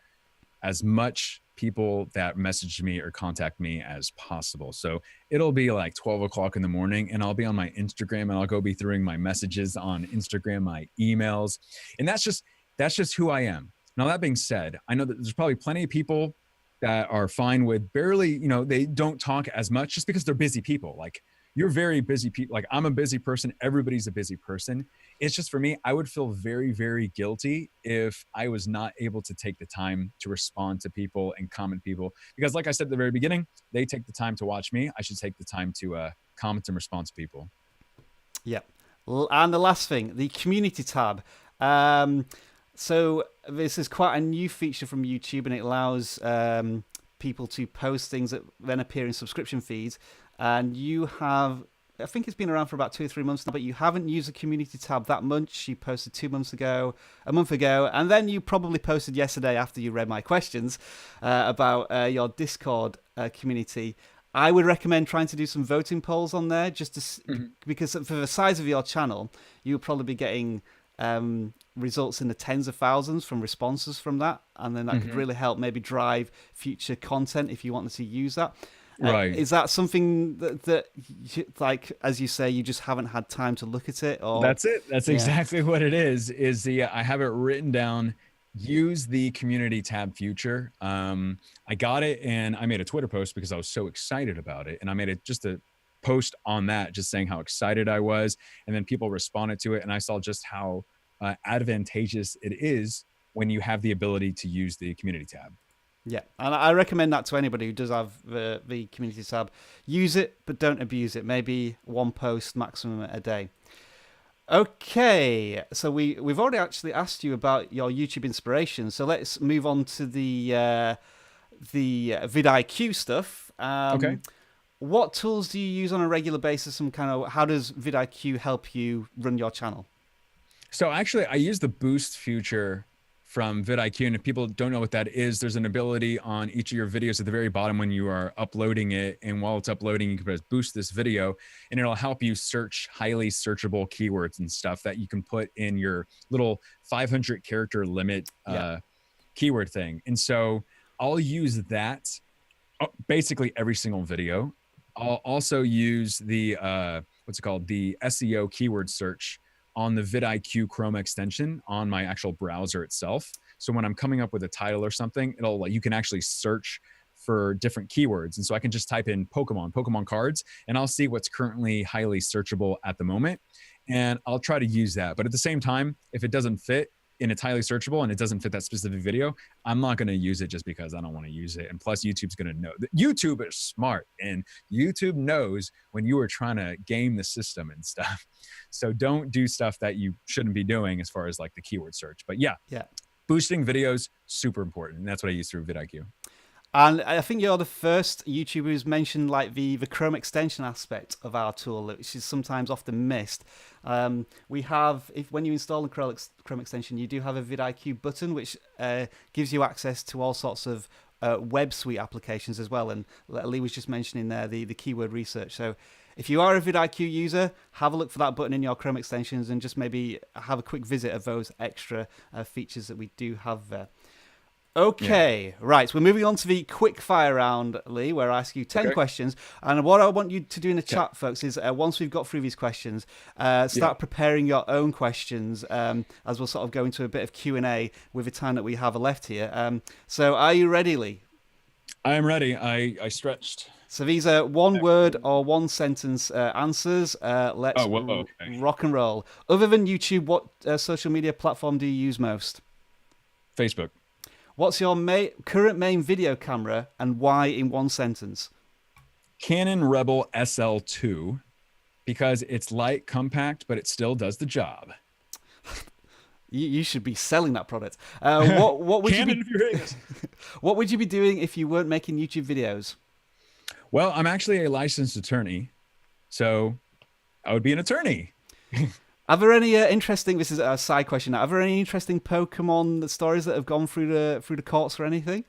as much people that message me or contact me as possible. So it'll be like 12 o'clock in the morning and I'll be on my Instagram and I'll go be throwing my messages on Instagram, my emails. And that's just who I am. Now, that being said, I know that there's probably plenty of people that are fine with barely, they don't talk as much just because they're busy people. Like, you're very busy people. Like I'm a busy person. Everybody's a busy person. It's just for me, I would feel very, very guilty if I was not able to take the time to respond to people and comment people. Because like I said at the very beginning, they take the time to watch me. I should take the time to comment and respond to people. Yep. And the last thing, the community tab. So this is quite a new feature from YouTube, and it allows people to post things that then appear in subscription feeds. And you have, I think it's been around for about 2 or 3 months now, but you haven't used the community tab that much. You posted 2 months ago, a month ago, and then you probably posted yesterday after you read my questions about your Discord community. I would recommend trying to do some voting polls on there, just to, because for the size of your channel, you'll probably be getting results in the tens of thousands from responses from that, and then that could really help maybe drive future content if you wanted to use that. Right. Is that something that like, as you say, you just haven't had time to look at it? Or That's it. That's exactly what it is I have it written down. Use the community tab feature. I got it and I made a Twitter post because I was so excited about it. And I made it just a post on that, just saying how excited I was. And then people responded to it. And I saw just how advantageous it is when you have the ability to use the community tab. Yeah, and I recommend that to anybody who does have the community tab. Use it, but don't abuse it. Maybe one post maximum a day. Okay, so we've already actually asked you about your YouTube inspiration. So let's move on to the vidIQ stuff. Okay. What tools do you use on a regular basis, and kind of how does vidIQ help you run your channel? So actually, I use the boost feature from vidIQ. And if people don't know what that is, there's an ability on each of your videos at the very bottom when you are uploading it. And while it's uploading, you can press boost this video and it'll help you search highly searchable keywords and stuff that you can put in your little 500 character limit keyword thing. And so I'll use that basically every single video. I'll also use the, what's it called? The SEO keyword search on the vidIQ Chrome extension on my actual browser itself. So when I'm coming up with a title or something, you can actually search for different keywords. And so I can just type in Pokemon cards, and I'll see what's currently highly searchable at the moment. And I'll try to use that. But at the same time, if it doesn't fit and it's highly searchable and it doesn't fit that specific video, I'm not going to use it just because I don't want to use it. And plus YouTube's going to know that YouTube is smart, and YouTube knows when you are trying to game the system and stuff. So don't do stuff that you shouldn't be doing as far as like the keyword search. But yeah, boosting videos, super important. And that's what I use through vidIQ. And I think you're the first YouTuber who's mentioned like the Chrome extension aspect of our tool, which is sometimes often missed. We have, when you install the Chrome extension, you do have a vidIQ button, which gives you access to all sorts of web suite applications as well. And Lee was just mentioning there the keyword research. So if you are a vidIQ user, have a look for that button in your Chrome extensions and just maybe have a quick visit of those extra features that we do have there. Okay, right. We're moving on to the quick fire round, Lee, where I ask you 10 questions. And what I want you to do in the chat, folks, is once we've got through these questions, start preparing your own questions as we'll sort of go into a bit of Q&A with the time that we have left here. So are you ready, Lee? I am ready. I stretched. So these are one word or one sentence answers. Let's rock and roll. Other than YouTube, what social media platform do you use most? Facebook. What's your current main video camera and why in one sentence? Canon Rebel SL2, because it's light, compact, but it still does the job. You should be selling that product. What would Canon, if you're hearing this. What would you be doing if you weren't making YouTube videos? Well, I'm actually a licensed attorney, so I would be an attorney. Are there any interesting? This is a side question. Are there any interesting Pokemon stories that have gone through the courts or anything?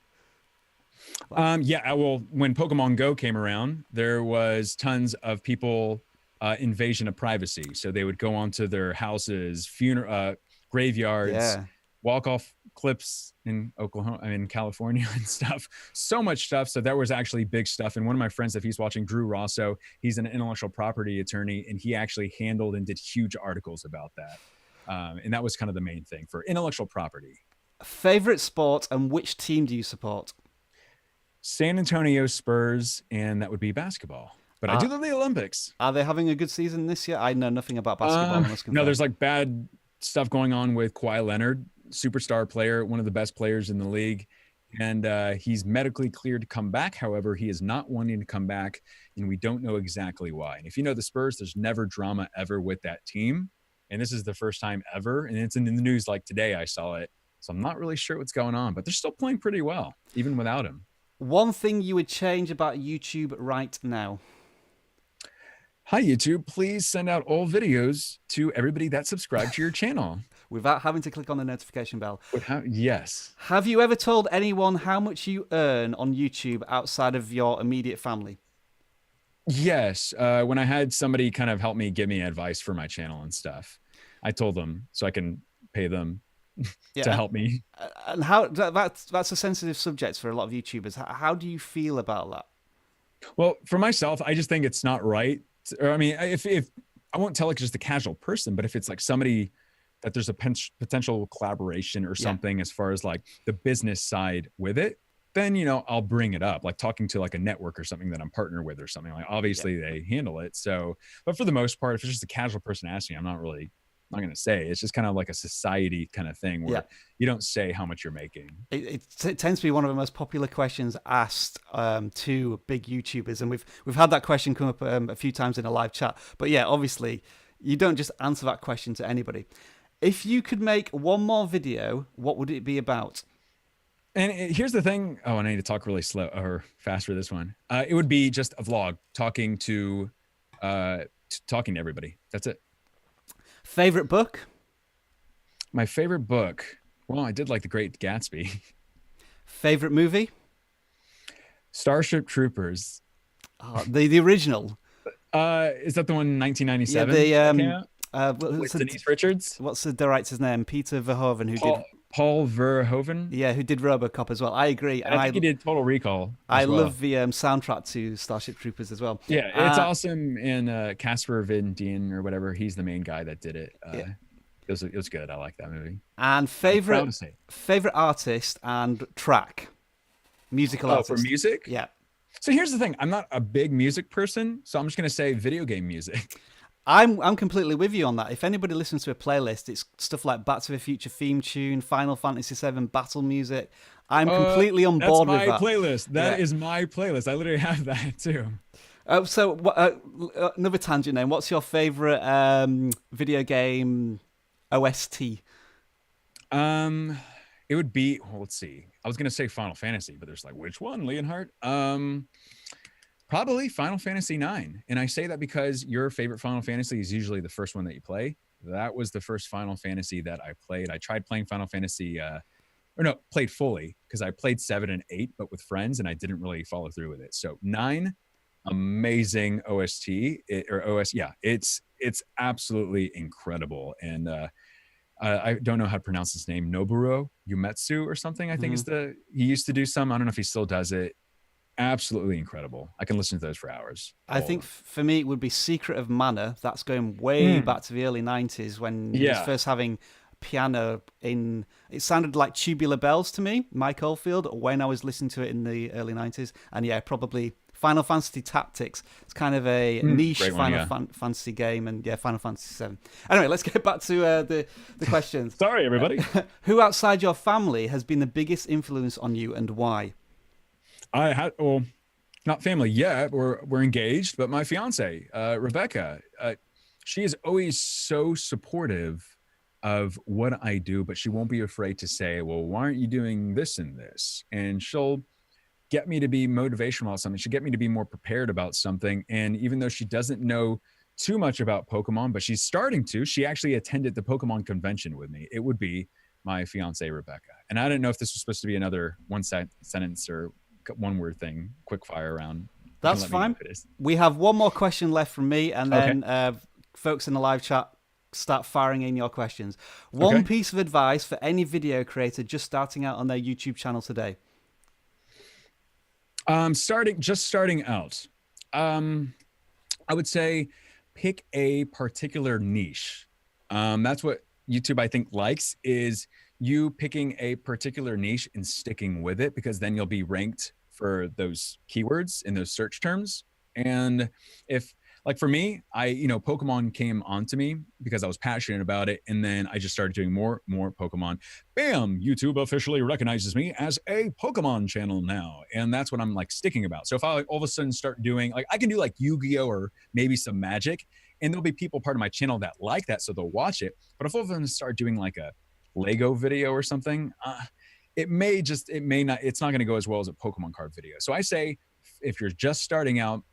Yeah. Well, when Pokemon Go came around, there was tons of people invasion of privacy. So they would go onto their houses, graveyards, walk off cliffs in California and stuff. So much stuff. So that was actually big stuff. And one of my friends, if he's watching, Drew Rosso, he's an intellectual property attorney, and he actually handled and did huge articles about that. And that was kind of the main thing for intellectual property. Favorite sport and which team do you support? San Antonio Spurs, and that would be basketball. but I do love the Olympics. Are they having a good season this year? I know nothing about basketball. I must confess. No, there's like bad stuff going on with Kawhi Leonard, superstar player, one of the best players in the league. And he's medically cleared to come back. However, he is not wanting to come back, and we don't know exactly why. And if you know the Spurs, there's never drama ever with that team. And this is the first time ever. And it's in the news like today I saw it. So I'm not really sure what's going on, but they're still playing pretty well, even without him. One thing you would change about YouTube right now? Hi, YouTube. Please send out all videos to everybody that subscribed to your channel. Without having to click on the notification bell. Yes. Have you ever told anyone how much you earn on YouTube outside of your immediate family? Yes. When I had somebody kind of help me give me advice for my channel and stuff, I told them so I can pay them to help me. And how that's a sensitive subject for a lot of YouTubers. How do you feel about that? Well, for myself, I just think it's not right. Or I mean, if I won't tell like just a casual person, but if it's like somebody that there's a potential collaboration or something as far as like the business side with it, then, you know, I'll bring it up, like talking to like a network or something that I'm partnered with or something. Like obviously they handle it. So, but for the most part, if it's just a casual person asking, I'm not going to say. It's just kind of like a society kind of thing where you don't say how much you're making. It tends to be one of the most popular questions asked to big YouTubers, and we've had that question come up a few times in a live chat. But yeah, obviously, you don't just answer that question to anybody. If you could make one more video, what would it be about? And here's the thing. Oh, and I need to talk really slow or fast for this one. It would be just a vlog talking to everybody. That's it. Favorite book? My favorite book. Well, I did like The Great Gatsby. Favorite movie? Starship Troopers. The original. Is that the one 1997? With Denise Richards. What's the director's name? Peter Verhoeven, Paul Verhoeven. Yeah, who did RoboCop as well. I agree. And I think he did Total Recall. I love the soundtrack to Starship Troopers as well. Yeah, it's awesome. And Casper Van Dien or whatever, he's the main guy that did it. It was good. I like that movie. And favorite artist and track, musical artist. For music? Yeah. So here's the thing. I'm not a big music person, so I'm just gonna say video game music. I'm completely with you on that. If anybody listens to a playlist, it's stuff like Back to the Future theme tune, Final Fantasy VII battle music. I'm completely on board with that. That's my playlist. That is my playlist. I literally have that too. So another tangent then. What's your favorite video game OST? It would be, well, let's see. I was going to say Final Fantasy, but there's like, which one, Leonhart? Probably Final Fantasy IX. And I say that because your favorite Final Fantasy is usually the first one that you play. That was the first Final Fantasy that I played. I tried playing Final Fantasy, played fully because I played 7 and 8, but with friends, and I didn't really follow through with it. So 9, amazing OST, it's absolutely incredible. And I don't know how to pronounce his name, Nobuo Uematsu or something. I think he used to do some. I don't know if he still does it. Absolutely incredible. I can listen to those for hours. I think for me it would be Secret of Mana. That's going way back to the early 90s when he was first having piano in. It sounded like Tubular Bells to me, Mike Oldfield, when I was listening to it in the early 90s. And yeah, probably Final Fantasy Tactics. It's kind of a niche Fantasy game, and yeah, Final Fantasy VII. Anyway, let's get back to the questions. Sorry, everybody. Who outside your family has been the biggest influence on you, and why? Not family yet. We're engaged, but my fiance, Rebecca, she is always so supportive of what I do, but she won't be afraid to say, well, why aren't you doing this and this? And she'll get me to be motivational about something. She'll get me to be more prepared about something. And even though she doesn't know too much about Pokemon, but she's starting to, she actually attended the Pokemon convention with me. It would be my fiance, Rebecca. And I didn't know if this was supposed to be another one sentence or one word thing, quick fire round. That's fine. We have one more question left from me, and then folks in the live chat start firing in your questions. One piece of advice for any video creator just starting out on their YouTube channel today. Starting out. I would say pick a particular niche. That's what YouTube, I think, likes, is you picking a particular niche and sticking with it, because then you'll be ranked for those keywords in those search terms. And if, like for me, Pokemon came onto me because I was passionate about it. And then I just started doing more Pokemon. Bam, YouTube officially recognizes me as a Pokemon channel now. And that's what I'm like sticking about. So if I like, all of a sudden start doing, like, I can do like Yu-Gi-Oh or maybe some Magic, and there'll be people part of my channel that like that, so they'll watch it. But if all of a sudden start doing like a Lego video or something, it may not, it's not going to go as well as a Pokemon card video. So I say, if you're just starting out,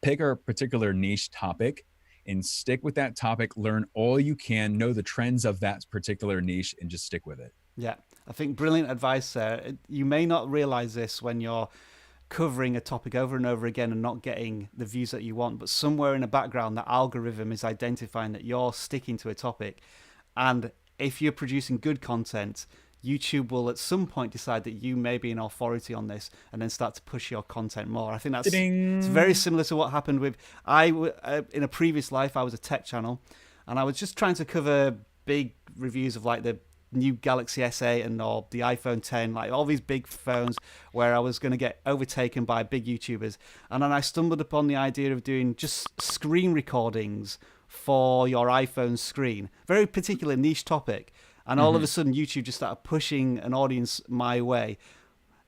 pick a particular niche topic and stick with that topic, learn all you can, know the trends of that particular niche, and just stick with it. Yeah, I think brilliant advice there. You may not realize this when you're covering a topic over and over again and not getting the views that you want, but somewhere in the background, the algorithm is identifying that you're sticking to a topic. And if you're producing good content, YouTube will at some point decide that you may be an authority on this and then start to push your content more. I think that's it's very similar to what happened with in a previous life. I was a tech channel, and I was just trying to cover big reviews of like the new Galaxy S8 and or the iPhone 10, like all these big phones, where I was going to get overtaken by big YouTubers. And then I stumbled upon the idea of doing just screen recordings for your iPhone screen, very particular niche topic. And all of a sudden, YouTube just started pushing an audience my way.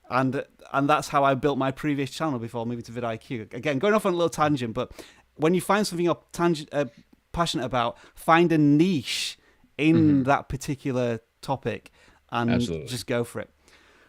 And that's how I built my previous channel before moving to vidIQ. Again, going off on a little tangent, but when you find something you're passionate about, find a niche in that particular topic and just go for it.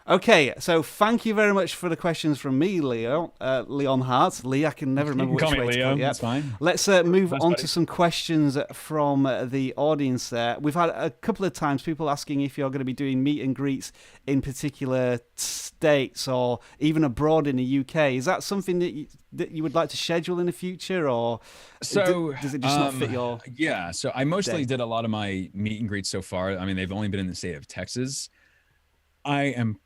Okay, so thank you very much for the questions from me, Leonhart. Lee, I can never remember which way to call it. That's fine. Let's move on to some questions from the audience there. We've had a couple of times people asking if you're going to be doing meet and greets in particular states or even abroad in the UK. Is that something that you would like to schedule in the future, or does it just not fit your... Yeah, so I mostly did a lot of my meet and greets so far. I mean, they've only been in the state of Texas. I am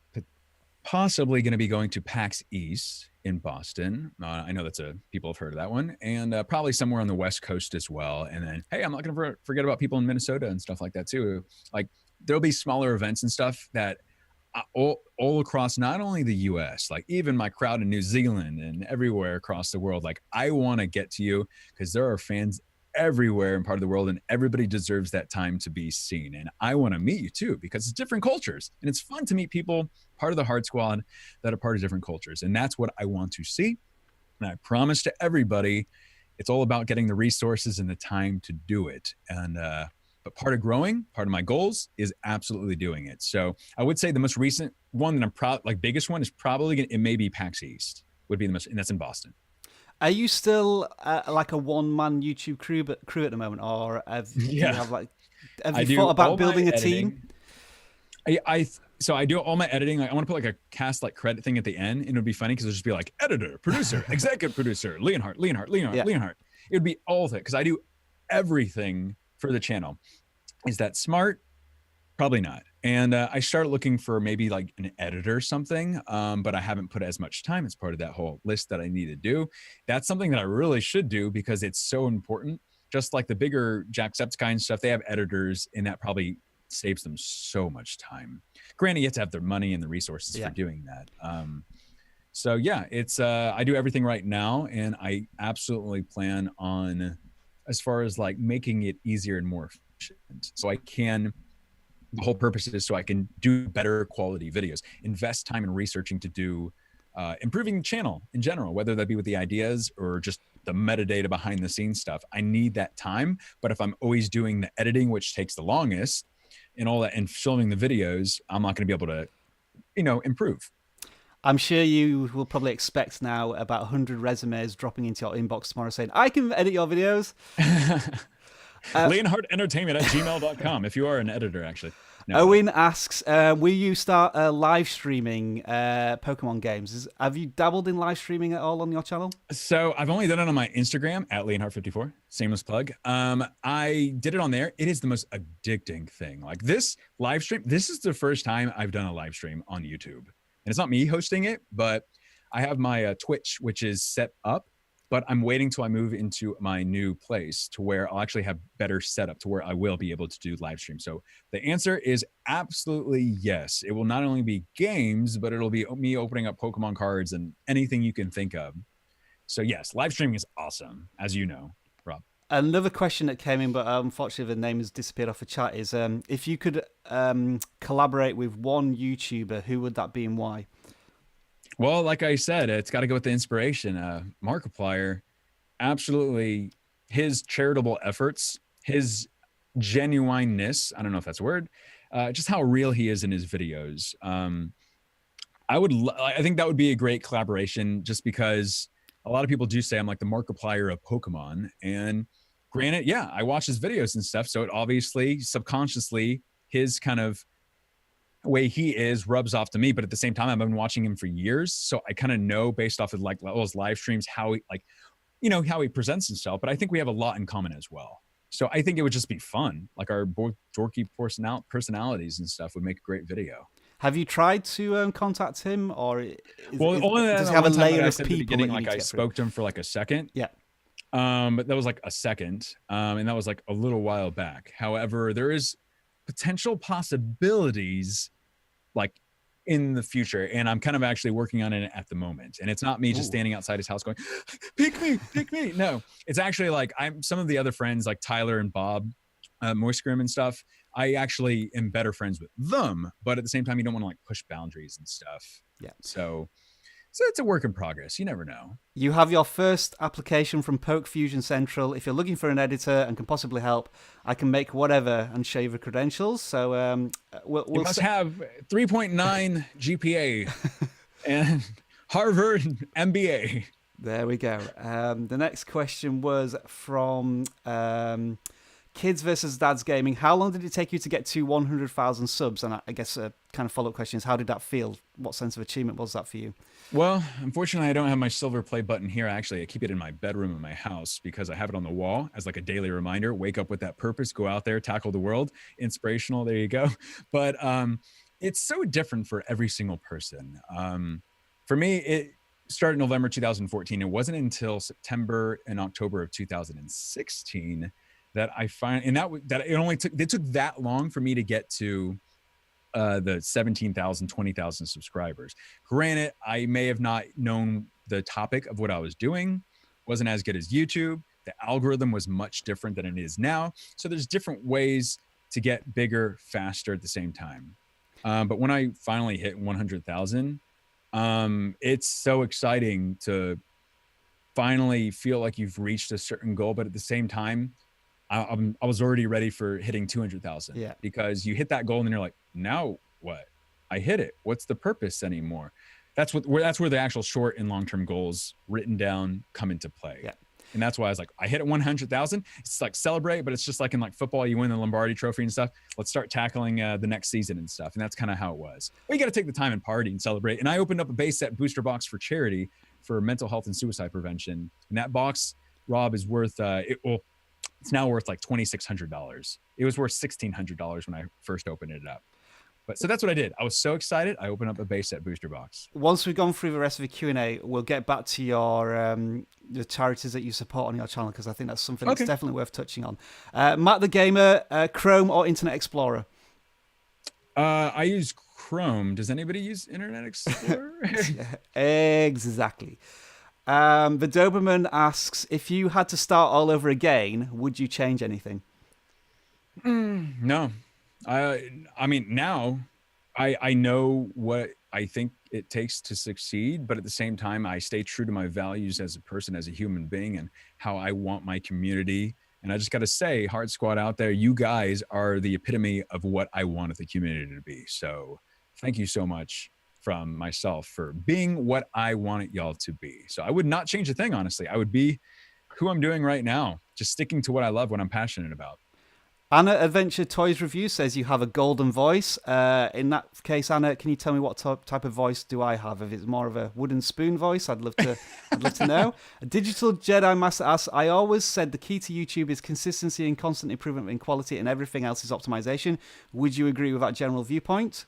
possibly going to be going to PAX East in Boston. I know people have heard of that one, and probably somewhere on the West Coast as well. And then, hey, I'm not going to forget about people in Minnesota and stuff like that too. Like, there'll be smaller events and stuff that all across not only the US, like even my crowd in New Zealand and everywhere across the world. Like, I want to get to you because there are fans everywhere in part of the world, and everybody deserves that time to be seen. And I want to meet you too, because it's different cultures, and it's fun to meet people part of the Heart Squad that are part of different cultures. And that's what I want to see. And I promise to everybody, it's all about getting the resources and the time to do it. And but part of growing, part of my goals is absolutely doing it. So I would say the most recent one that I'm proud, like biggest one, is probably it may be PAX East would be the most, and that's in Boston. Are you still like a one-man YouTube crew at the moment, or have you thought about building a team? So I do all my editing. Like, I want to put like a cast like credit thing at the end, and it would be funny because it'll just be like editor, producer, executive producer, Leonhart. It would be all of it because I do everything for the channel. Is that smart? Probably not. And I started looking for maybe like an editor or something, but I haven't put as much time as part of that whole list that I need to do. That's something that I really should do because it's so important. Just like the bigger Jacksepticeye stuff, they have editors, and that probably saves them so much time. Granted, you have to have the money and the resources for doing that. So yeah, it's I do everything right now, and I absolutely plan on, as far as like making it easier and more efficient, so I can. The whole purpose is so I can do better quality videos, invest time in researching to do improving the channel in general, whether that be with the ideas or just the metadata behind the scenes stuff. I need that time. But if I'm always doing the editing, which takes the longest, and all that, and filming the videos, I'm not going to be able to, improve. I'm sure you will probably expect now about 100 resumes dropping into your inbox tomorrow saying, I can edit your videos. LeonhartEntertainment@gmail.com if you are an editor, actually. No. Owen asks, will you start live streaming Pokemon games? Have you dabbled in live streaming at all on your channel? So I've only done it on my Instagram @Leonhart54. Shameless plug. I did it on there. It is the most addicting thing. Like this live stream, this is the first time I've done a live stream on YouTube. And it's not me hosting it, but I have my Twitch, which is set up. But I'm waiting till I move into my new place to where I'll actually have better setup to where I will be able to do live stream. So the answer is absolutely yes. It will not only be games, but it'll be me opening up Pokemon cards and anything you can think of. So yes, live streaming is awesome, as you know, Rob. Another question that came in, but unfortunately the name has disappeared off the chat, is if you could collaborate with one YouTuber, who would that be and why? Well, like I said, it's got to go with the inspiration. Markiplier, absolutely, his charitable efforts, his genuineness, I don't know if that's a word, just how real he is in his videos. I think that would be a great collaboration, just because a lot of people do say I'm like the Markiplier of Pokemon. And granted, yeah, I watch his videos and stuff. So it obviously, subconsciously, his kind of way he is rubs off to me. But at the same time, I've been watching him for years. So I kind of know, based off of like those live streams, how he, like, how he presents himself. But I think we have a lot in common as well. So I think it would just be fun. Like our both dorky personalities and stuff would make a great video. Have you tried to contact him, or only does he have a layer of people? Like I spoke to him for like a second. Yeah. But that was like a second, and that was like a little while back. However, there is potential possibilities, like in the future, and I'm kind of actually working on it at the moment. And it's not me just standing outside his house going, "Pick me." No, it's actually like some of the other friends, like Tyler and Bob, Moiskrim and stuff. I actually am better friends with them, but at the same time, you don't want to like push boundaries and stuff. Yeah. So it's a work in progress. You never know. You have your first application from Poke Fusion Central. If you're looking for an editor and can possibly help, I can make whatever and show you the credentials. So we'll you must have 3.9 GPA and Harvard MBA. There we go. The next question was from Kids versus Dads Gaming. How long did it take you to get to 100,000 subs? And I guess a kind of follow-up question is, how did that feel? What sense of achievement was that for you? Well, unfortunately, I don't have my silver play button here. Actually, I keep it in my bedroom in my house because I have it on the wall as like a daily reminder. Wake up with that purpose, go out there, tackle the world. Inspirational. There you go. But it's so different for every single person. For me, it started November 2014. It wasn't until September and October of 2016 that I find, and it took that long for me to get to the 17,000, 20,000 subscribers. Granted, I may have not known the topic of what I was doing, wasn't as good as YouTube. The algorithm was much different than it is now. So there's different ways to get bigger, faster at the same time. But when I finally hit 100,000, it's so exciting to finally feel like you've reached a certain goal, but at the same time, I was already ready for hitting 200,000. Yeah. Because you hit that goal and then you're like, now what? I hit it. What's the purpose anymore? That's where the actual short and long-term goals written down come into play. Yeah. And that's why I was like, I hit it 100,000. It's like celebrate, but it's just like in like football, you win the Lombardi Trophy and stuff. Let's start tackling the next season and stuff. And that's kind of how it was. But you got to take the time and party and celebrate. And I opened up a base set booster box for charity for mental health and suicide prevention. And that box, Rob, is worth it's now worth like $2,600. It was worth $1,600 when I first opened it up. But so that's what I did. I was so excited. I opened up a base set booster box. Once we've gone through the rest of the Q&A, we'll get back to your the charities that you support on your channel, because I think that's something that's definitely worth touching on. Matt the Gamer, Chrome or Internet Explorer? I use Chrome. Does anybody use Internet Explorer? Exactly. The Doberman asks, if you had to start all over again, would you change anything? No. I mean, now I know what I think it takes to succeed, but at the same time, I stay true to my values as a person, as a human being, and how I want my community. And I just got to say, Heart Squad out there, you guys are the epitome of what I wanted the community to be. So thank you so much from myself for being what I wanted y'all to be. So I would not change a thing, honestly. I would be who I'm doing right now, just sticking to what I love, what I'm passionate about. Anna Adventure Toys Review says you have a golden voice. In that case, Anna, can you tell me what type of voice do I have? If it's more of a wooden spoon voice, I'd love to know. A Digital Jedi Master asks, I always said the key to YouTube is consistency and constant improvement in quality, and everything else is optimization. Would you agree with that general viewpoint?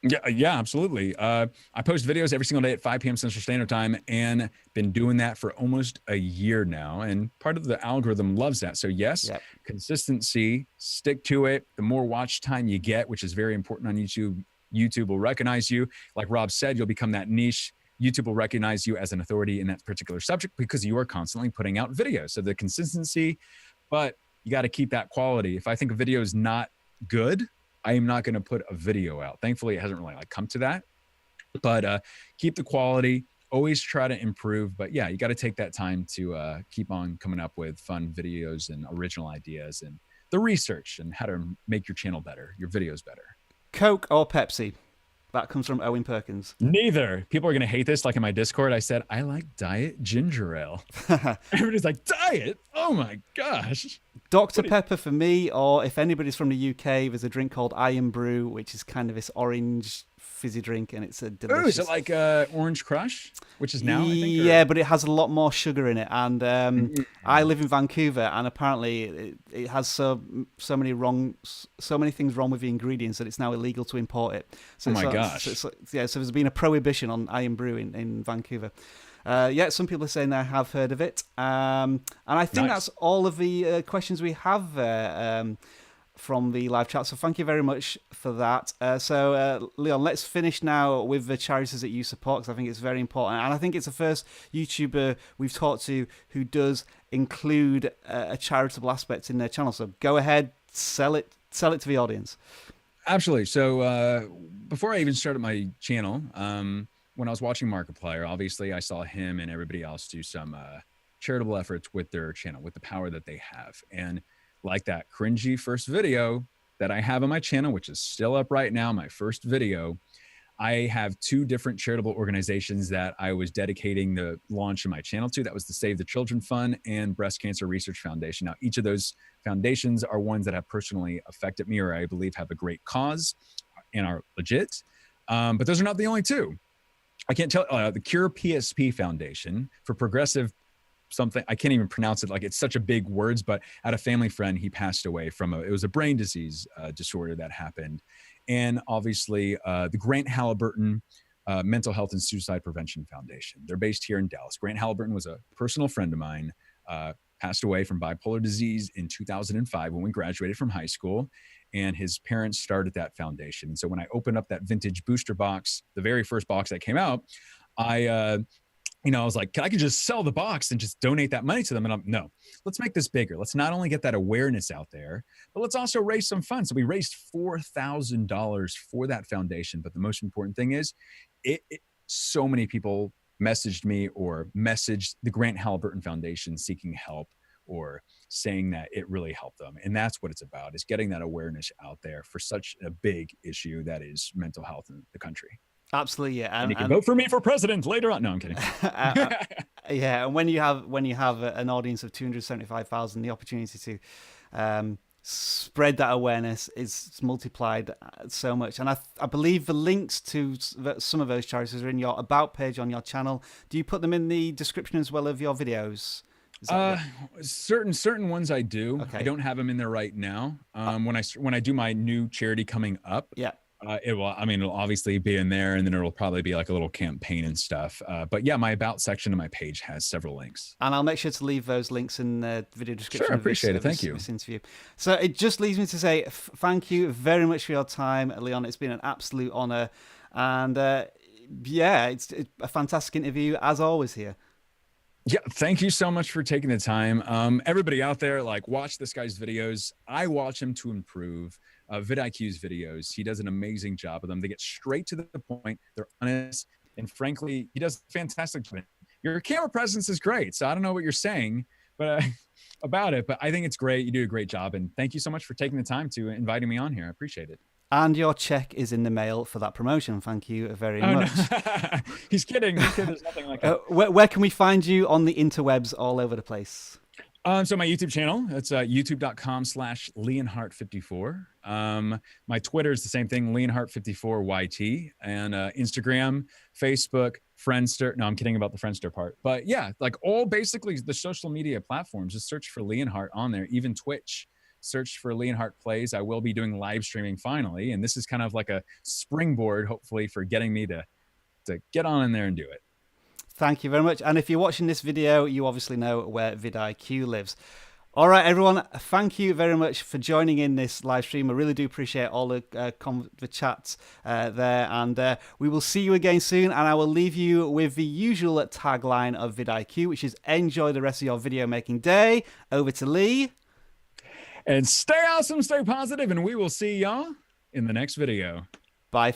Yeah, absolutely. I post videos every single day at 5 p.m. Central Standard Time, and been doing that for almost a year now. And part of the algorithm loves that. So yes, consistency, stick to it. The more watch time you get, which is very important on YouTube, YouTube will recognize you. Like Rob said, you'll become that niche YouTube will recognize you as an authority in that particular subject because you are constantly putting out videos. So the consistency, but you got to keep that quality. If I think a video is not good, I am not going to put a video out. Thankfully, it hasn't really like come to that, but keep the quality, always try to improve. But yeah, you got to take that time to keep on coming up with fun videos and original ideas and the research and how to make your channel better, your videos better. Coke or Pepsi? That comes from Owen Perkins. Neither. People are going to hate this. Like in my Discord, I said, I like diet ginger ale. Everybody's like, diet? Oh my gosh. Dr. Pepper for me, or if anybody's from the UK, there's a drink called Iron Brew, which is kind of this orange fizzy drink, and it's a delicious... Oh, is it like Orange Crush, which is now, I think? Yeah, but it has a lot more sugar in it. And I live in Vancouver, and apparently it has so many things wrong with the ingredients that it's now illegal to import it. So oh my gosh. So there's been a prohibition on Iron Brew in Vancouver. Yeah, some people are saying they have heard of it. And I think that's all of the questions we have from the live chat. So thank you very much for that. So Leon, let's finish now with the charities that you support, because I think it's very important. And I think it's the first YouTuber we've talked to who does include a charitable aspect in their channel. So go ahead, sell it to the audience. Absolutely. So before I even started my channel, when I was watching Markiplier, obviously I saw him and everybody else do some charitable efforts with their channel, with the power that they have. And like that cringy first video that I have on my channel, which is still up right now, my first video, I have 2 different charitable organizations that I was dedicating the launch of my channel to. That was the Save the Children Fund and Breast Cancer Research Foundation. Now, each of those foundations are ones that have personally affected me, or I believe have a great cause and are legit. But those are not the only 2. I can't tell, the Cure PSP Foundation for progressive something, I can't even pronounce it, like it's such a big words, but I had a family friend, he passed away from it was a brain disease disorder that happened. And obviously the Grant Halliburton Mental Health and Suicide Prevention Foundation. They're based here in Dallas. Grant Halliburton was a personal friend of mine, passed away from bipolar disease in 2005 when we graduated from high school, and his parents started that foundation. So when I opened up that vintage booster box, the very first box that came out, I was like, I could just sell the box and just donate that money to them. And no, let's make this bigger. Let's not only get that awareness out there, but let's also raise some funds. So we raised $4,000 for that foundation. But the most important thing is so many people messaged me or messaged the Grant Halliburton Foundation seeking help or saying that it really helped them. And that's what it's about, is getting that awareness out there for such a big issue that is mental health in the country. Absolutely, yeah. And you can vote for me for president later on. No, I'm kidding. Yeah, and when you have an audience of 275,000, the opportunity to spread that awareness is multiplied so much. And I believe the links to some of those charities are in your About page on your channel. Do you put them in the description as well of your videos? Certain ones I do. Okay. I don't have them in there right now. When I do my new charity coming up, yeah. It'll obviously be in there, and then it'll probably be like a little campaign and stuff. But yeah, my About section of my page has several links. And I'll make sure to leave those links in the video description. Sure, I appreciate it. Thank you. This interview. So it just leaves me to say thank you very much for your time, Leon. It's been an absolute honor. And yeah, it's a fantastic interview, as always, here. Yeah, thank you so much for taking the time. Everybody out there, watch this guy's videos. I watch him to improve. vidIQ's videos. He does an amazing job of them. They get straight to the point. They're honest. And frankly, he does a fantastic job. Your camera presence is great. So I don't know what you're saying about it, but I think it's great. You do a great job. And thank you so much for taking the time to inviting me on here. I appreciate it. And your check is in the mail for that promotion. Thank you very much. No. He's kidding. There's nothing like that. Where can we find you on the interwebs all over the place? So my YouTube channel, it's youtube.com/Leonhart54. My Twitter is the same thing, Leonhart54YT, and Instagram, Facebook, Friendster. No, I'm kidding about the Friendster part. But yeah, all basically the social media platforms, just search for Leonhart on there, even Twitch. Search for Leonhart Plays. I will be doing live streaming finally, and this is kind of like a springboard, hopefully, for getting me to get on in there and do it. Thank you very much. And if you're watching this video, you obviously know where vidIQ lives. All right, everyone. Thank you very much for joining in this live stream. I really do appreciate all the chats there. And we will see you again soon. And I will leave you with the usual tagline of vidIQ, which is enjoy the rest of your video making day. Over to Lee. And stay awesome, stay positive, and we will see y'all in the next video. Bye.